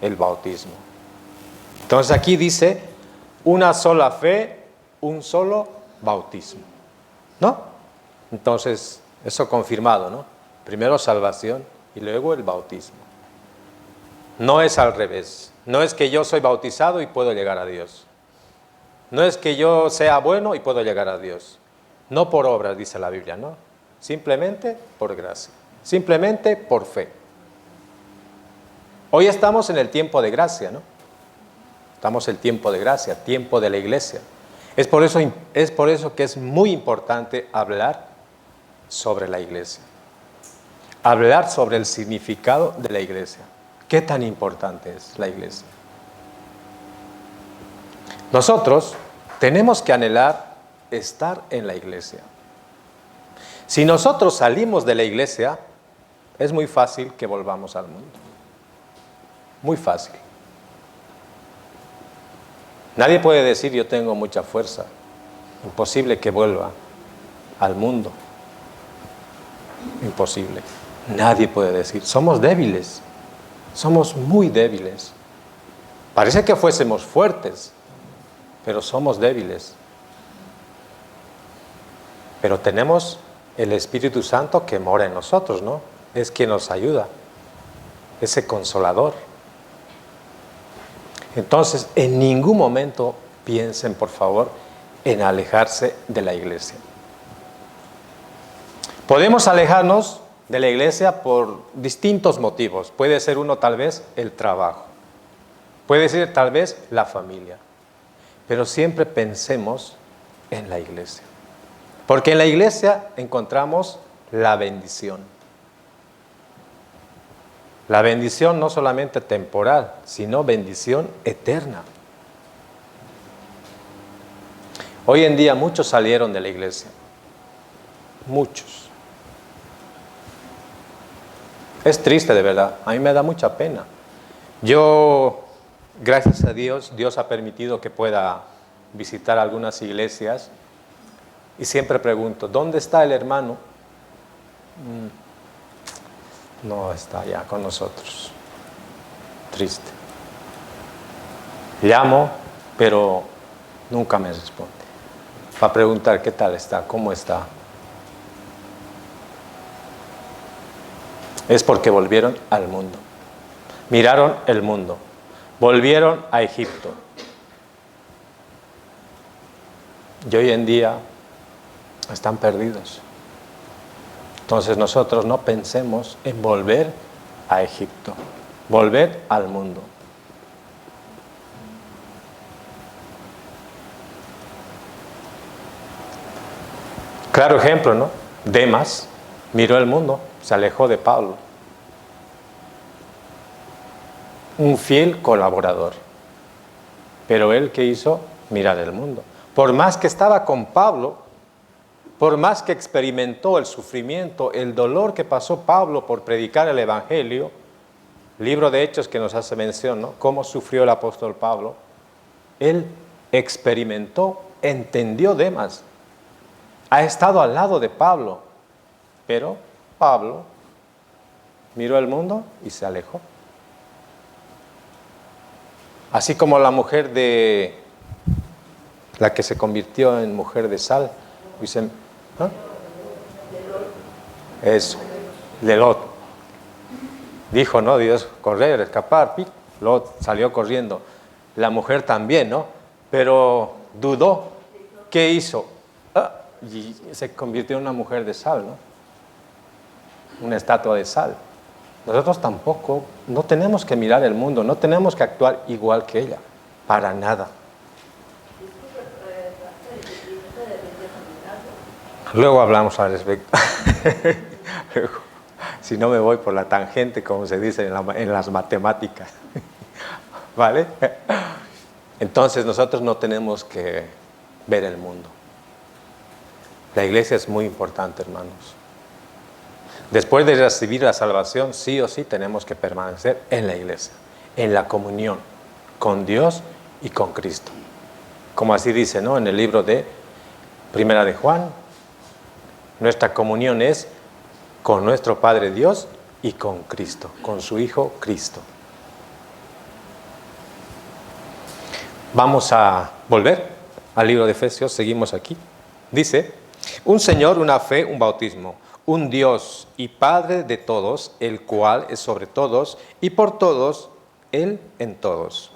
Speaker 1: el bautismo. Entonces aquí dice, una sola fe, un solo bautismo, ¿no? Entonces, eso confirmado, ¿no? Primero salvación y luego el bautismo. No es al revés. No es que yo soy bautizado y puedo llegar a Dios. No es que yo sea bueno y puedo llegar a Dios. No por obras, dice la Biblia, ¿no? Simplemente por gracia. Simplemente por fe. Hoy estamos en el tiempo de gracia, ¿no? Estamos en el tiempo de gracia, tiempo de la iglesia. Es por eso que es muy importante hablar sobre la iglesia. Hablar sobre el significado de la iglesia. ¿Qué tan importante es la iglesia? Nosotros tenemos que anhelar estar en la iglesia. Si nosotros salimos de la iglesia, es muy fácil que volvamos al mundo. Muy fácil. Nadie puede decir yo tengo mucha fuerza. Imposible que vuelva al mundo. Imposible. Nadie puede decir. Somos débiles. Somos muy débiles. Parece que fuésemos fuertes, pero somos débiles. Pero tenemos el Espíritu Santo que mora en nosotros, ¿no? Es quien nos ayuda. Ese consolador. Entonces, en ningún momento piensen, por favor, en alejarse de la iglesia. Podemos alejarnos de la iglesia por distintos motivos. Puede ser uno, tal vez, el trabajo. Puede ser, tal vez, la familia. Pero siempre pensemos en la iglesia. Porque en la iglesia encontramos la bendición. La bendición no solamente temporal, sino bendición eterna. Hoy en día muchos salieron de la iglesia. Muchos. Es triste, de verdad. A mí me da mucha pena. Yo, gracias a Dios, Dios ha permitido que pueda visitar algunas iglesias y siempre pregunto, ¿dónde está el hermano? No está ya con nosotros. Triste. Llamo, pero nunca me responde. Para preguntar qué tal está, cómo está. Es porque volvieron al mundo. Miraron el mundo. Volvieron a Egipto. Y hoy en día están perdidos. Entonces nosotros no pensemos en volver a Egipto, volver al mundo. Claro ejemplo, ¿no? Demas miró el mundo, se alejó de Pablo. Un fiel colaborador. Pero él, ¿qué hizo? Mirar el mundo. Por más que estaba con Pablo, por más que experimentó el sufrimiento, el dolor que pasó Pablo por predicar el Evangelio, libro de Hechos que nos hace mención, ¿no? Cómo sufrió el apóstol Pablo, él experimentó, entendió Demas, ha estado al lado de Pablo, pero Pablo miró el mundo y se alejó. Así como la mujer de la que se convirtió en mujer de sal, dicen, ¿no? Eso, de Lot. Dijo, no, Dios, correr, escapar, Lot salió corriendo. La mujer también, ¿no? Pero dudó. ¿Qué hizo? Y se convirtió en una mujer de sal, ¿no? Una estatua de sal. Nosotros tampoco, no tenemos que mirar el mundo, no tenemos que actuar igual que ella, para nada. Luego hablamos al respecto. Luego, si no me voy por la tangente, como se dice en las matemáticas. ¿Vale? Entonces nosotros no tenemos que ver el mundo. La iglesia es muy importante, hermanos. Después de recibir la salvación, sí o sí tenemos que permanecer en la iglesia, en la comunión con Dios y con Cristo. Como así dice, ¿no? En el libro de Primera de Juan, nuestra comunión es con nuestro Padre Dios y con Cristo, con su Hijo Cristo. Vamos a volver al libro de Efesios, seguimos aquí. Dice, un Señor, una fe, un bautismo, un Dios y Padre de todos, el cual es sobre todos y por todos, Él en todos.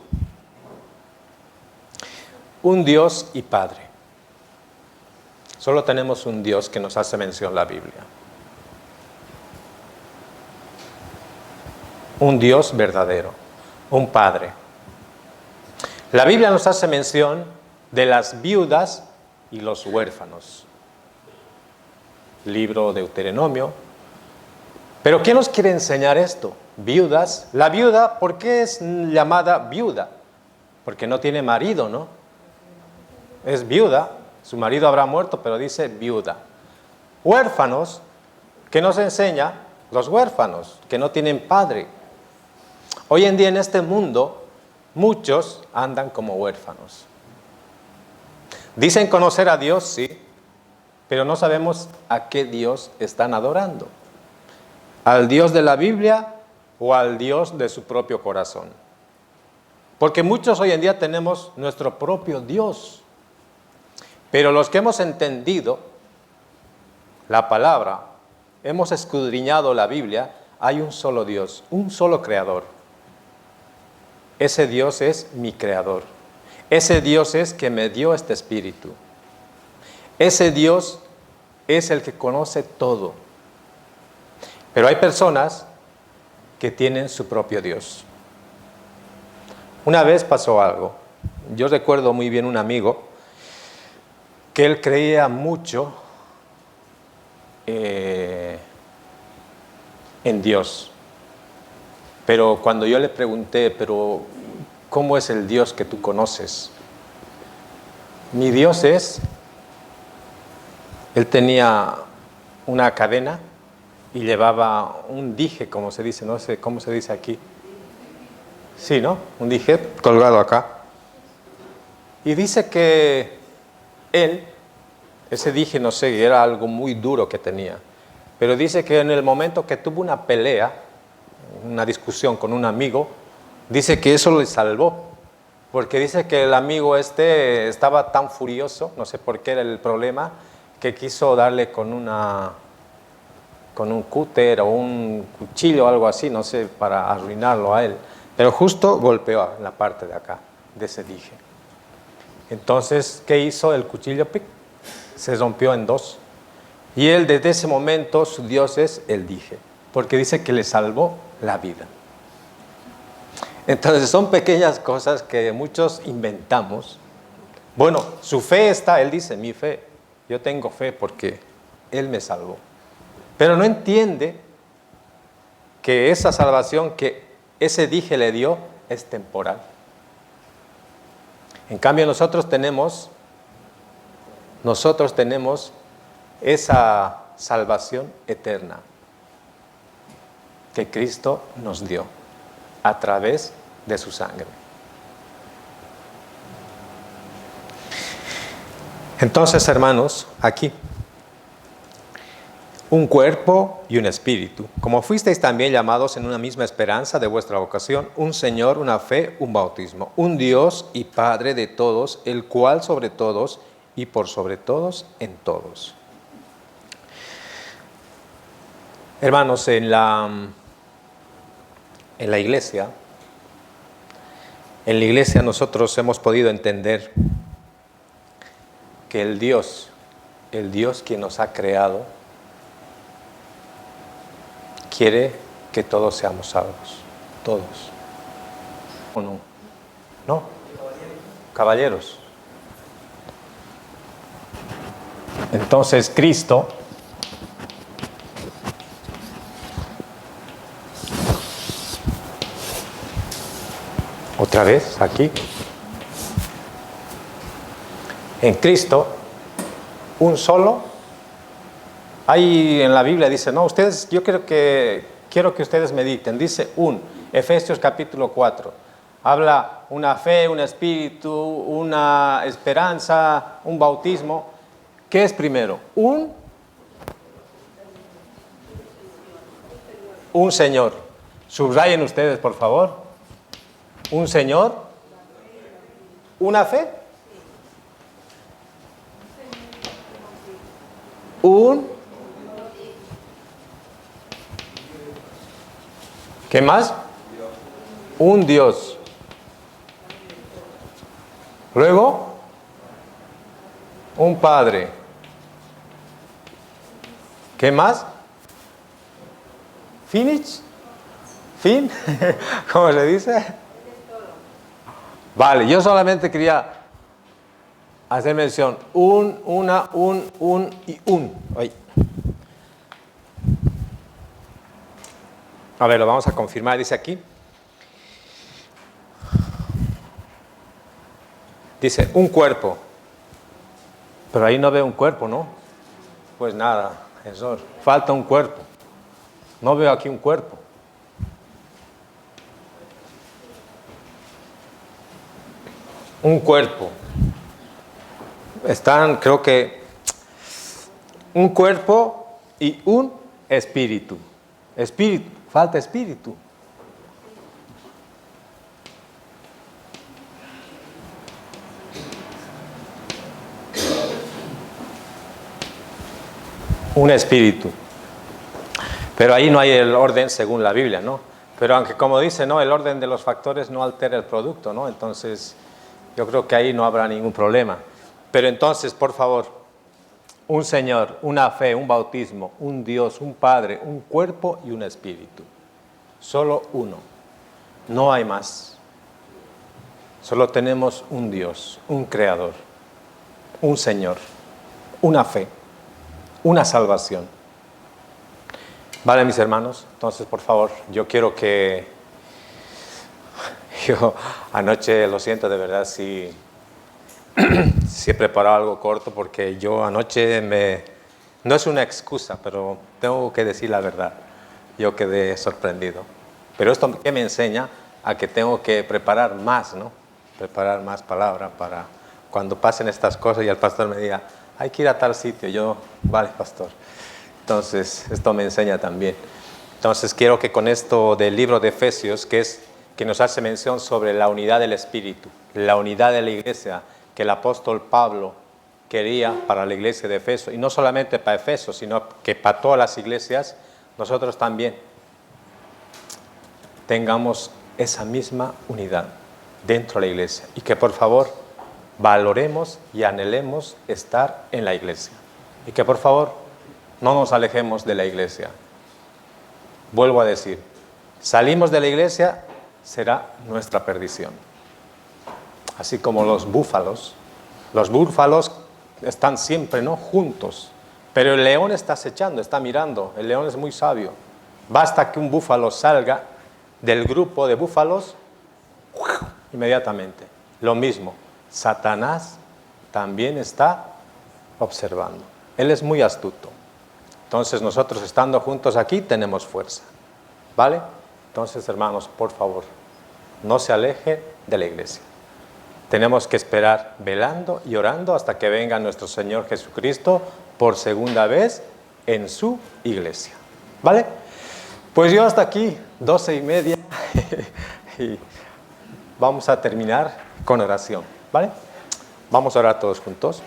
Speaker 1: Un Dios y Padre. Solo tenemos un Dios que nos hace mención la Biblia. Un Dios verdadero, un Padre. La Biblia nos hace mención de las viudas y los huérfanos. Libro de Deuteronomio. ¿Pero qué nos quiere enseñar esto? Viudas. La viuda, ¿por qué es llamada viuda? Porque no tiene marido, ¿no? Es viuda. Su marido habrá muerto, pero dice viuda. Huérfanos, ¿qué nos enseña? Los huérfanos, que no tienen padre. Hoy en día en este mundo, muchos andan como huérfanos. Dicen conocer a Dios, sí, pero no sabemos a qué Dios están adorando. ¿Al Dios de la Biblia o al Dios de su propio corazón? Porque muchos hoy en día tenemos nuestro propio Dios. Pero los que hemos entendido la palabra, hemos escudriñado la Biblia, hay un solo Dios, un solo creador. Ese Dios es mi creador. Ese Dios es que me dio este espíritu. Ese Dios es el que conoce todo. Pero hay personas que tienen su propio Dios. Una vez pasó algo. Yo recuerdo muy bien un amigo que él creía mucho en Dios. Pero cuando yo le pregunté, pero ¿cómo es el Dios que tú conoces? Mi Dios es, él tenía una cadena y llevaba un dije, como se dice, no sé cómo se dice aquí. Sí, ¿no? Un dije colgado acá. Y dice que él, ese dije, no sé, era algo muy duro que tenía. Pero dice que en el momento que tuvo una pelea, una discusión con un amigo, dice que eso le salvó. Porque dice que el amigo estaba tan furioso, no sé por qué era el problema, que quiso darle con un cúter o un cuchillo o algo así, no sé, para arruinarlo a él. Pero justo golpeó en la parte de acá, de ese dije. Entonces, ¿qué hizo? El cuchillo se rompió en dos. Y él desde ese momento, su Dios es el dije, porque dice que le salvó la vida. Entonces son pequeñas cosas que muchos inventamos. Bueno, su fe está, él dice, mi fe. Yo tengo fe porque Él me salvó. Pero no entiende que esa salvación que ese dije le dio es temporal. En cambio nosotros tenemos esa salvación eterna que Cristo nos dio a través de su sangre. Entonces, hermanos, aquí, un cuerpo y un espíritu, como fuisteis también llamados en una misma esperanza de vuestra vocación, un Señor, una fe, un bautismo, un Dios y Padre de todos, el cual sobre todos y por sobre todos en todos. Hermanos, en la iglesia nosotros hemos podido entender que el Dios quien nos ha creado, quiere que todos seamos salvos, todos. ¿O no? ¿No? Caballeros. Entonces Cristo otra vez aquí. En Cristo, un solo. Ahí en la Biblia dice, no, ustedes, yo quiero que ustedes mediten. Dice Efesios capítulo 4. Habla una fe, un espíritu, una esperanza, un bautismo. ¿Qué es primero? Un Señor. Subrayen ustedes, por favor. Un Señor. Una fe. ¿Qué más? Un Dios. Luego, un Padre. ¿Qué más? ¿Finish? ¿Fin? ¿Cómo se dice? Vale, yo solamente quería hacer mención. Un y un. Ay. A ver, lo vamos a confirmar, dice aquí. Dice, un cuerpo. Pero ahí no veo un cuerpo, ¿no? Pues nada, eso, falta un cuerpo. No veo aquí un cuerpo. Un cuerpo. Están, creo que, un cuerpo y un espíritu. Espíritu, falta espíritu. Un espíritu. Pero ahí no hay el orden según la Biblia, ¿no? Pero aunque como dice, ¿no? El orden de los factores no altera el producto, ¿no? Entonces, yo creo que ahí no habrá ningún problema. Pero entonces, por favor, un Señor, una fe, un bautismo, un Dios, un Padre, un cuerpo y un espíritu. Solo uno. No hay más. Solo tenemos un Dios, un Creador, un Señor, una fe, una salvación. Vale, mis hermanos, entonces, por favor, yo quiero que... Yo anoche, lo siento de verdad, si he preparado algo corto, porque yo anoche no es una excusa, pero tengo que decir la verdad. Yo quedé sorprendido. Pero esto que me enseña a que tengo que preparar más, ¿no? Preparar más palabra para cuando pasen estas cosas y el pastor me diga, hay que ir a tal sitio. Yo, vale, pastor. Entonces, esto me enseña también. Entonces, quiero que con esto del libro de Efesios, que nos hace mención sobre la unidad del Espíritu, la unidad de la iglesia, que el apóstol Pablo quería para la iglesia de Efeso, y no solamente para Efeso, sino que para todas las iglesias, nosotros también tengamos esa misma unidad dentro de la iglesia, y que por favor valoremos y anhelemos estar en la iglesia, y que por favor no nos alejemos de la iglesia. Vuelvo a decir, salimos de la iglesia, será nuestra perdición. Así como los búfalos están siempre, ¿no?, juntos, pero el león está acechando, está mirando. El león es muy sabio. Basta que un búfalo salga del grupo de búfalos, inmediatamente. Lo mismo, Satanás también está observando. Él es muy astuto. Entonces nosotros estando juntos aquí tenemos fuerza. ¿Vale? Entonces, hermanos, por favor, no se aleje de la iglesia. Tenemos que esperar velando y orando hasta que venga nuestro Señor Jesucristo por segunda vez en su iglesia. ¿Vale? Pues yo hasta aquí, 12:30, y vamos a terminar con oración. ¿Vale? Vamos a orar todos juntos.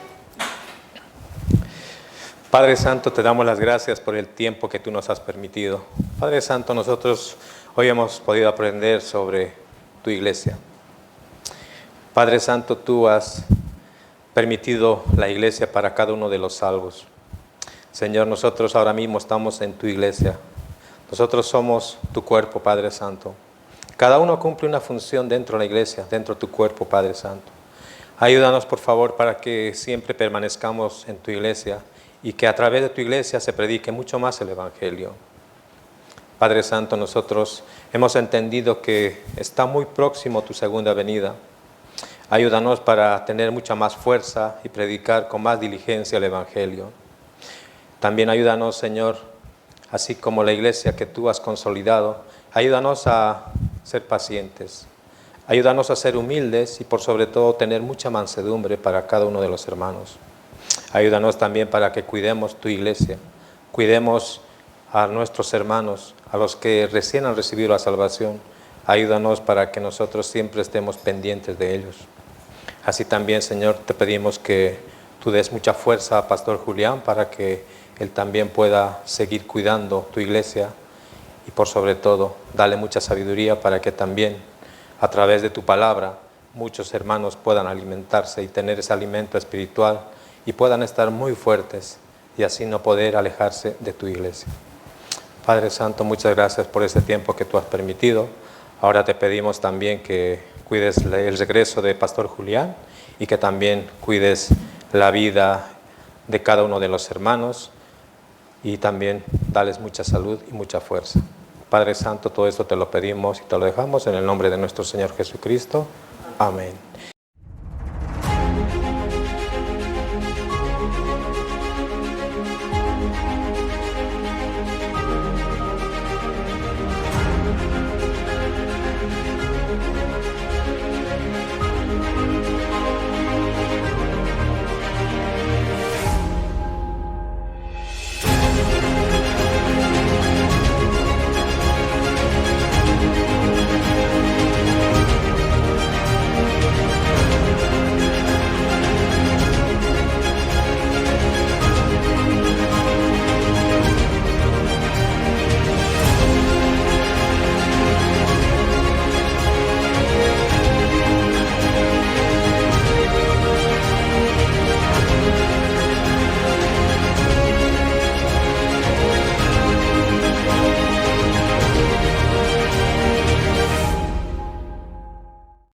Speaker 1: Padre Santo, te damos las gracias por el tiempo que tú nos has permitido. Padre Santo, nosotros hoy hemos podido aprender sobre tu iglesia. Padre Santo, tú has permitido la iglesia para cada uno de los salvos. Señor, nosotros ahora mismo estamos en tu iglesia. Nosotros somos tu cuerpo, Padre Santo. Cada uno cumple una función dentro de la iglesia, dentro de tu cuerpo, Padre Santo. Ayúdanos, por favor, para que siempre permanezcamos en tu iglesia y que a través de tu iglesia se predique mucho más el Evangelio. Padre Santo, nosotros hemos entendido que está muy próximo tu segunda venida. Ayúdanos para tener mucha más fuerza y predicar con más diligencia el Evangelio. También ayúdanos, Señor, así como la iglesia que tú has consolidado, ayúdanos a ser pacientes. Ayúdanos a ser humildes y por sobre todo tener mucha mansedumbre para cada uno de los hermanos. Ayúdanos también para que cuidemos tu iglesia, cuidemos a nuestros hermanos, a los que recién han recibido la salvación. Ayúdanos para que nosotros siempre estemos pendientes de ellos. Así también, Señor, te pedimos que tú des mucha fuerza a Pastor Julián para que él también pueda seguir cuidando tu iglesia y por sobre todo, dale mucha sabiduría para que también a través de tu palabra muchos hermanos puedan alimentarse y tener ese alimento espiritual y puedan estar muy fuertes y así no poder alejarse de tu iglesia. Padre Santo, muchas gracias por este tiempo que tú has permitido. Ahora te pedimos también que cuides el regreso de Pastor Julián y que también cuides la vida de cada uno de los hermanos y también dales mucha salud y mucha fuerza. Padre Santo, todo esto te lo pedimos y te lo dejamos en el nombre de nuestro Señor Jesucristo. Amén.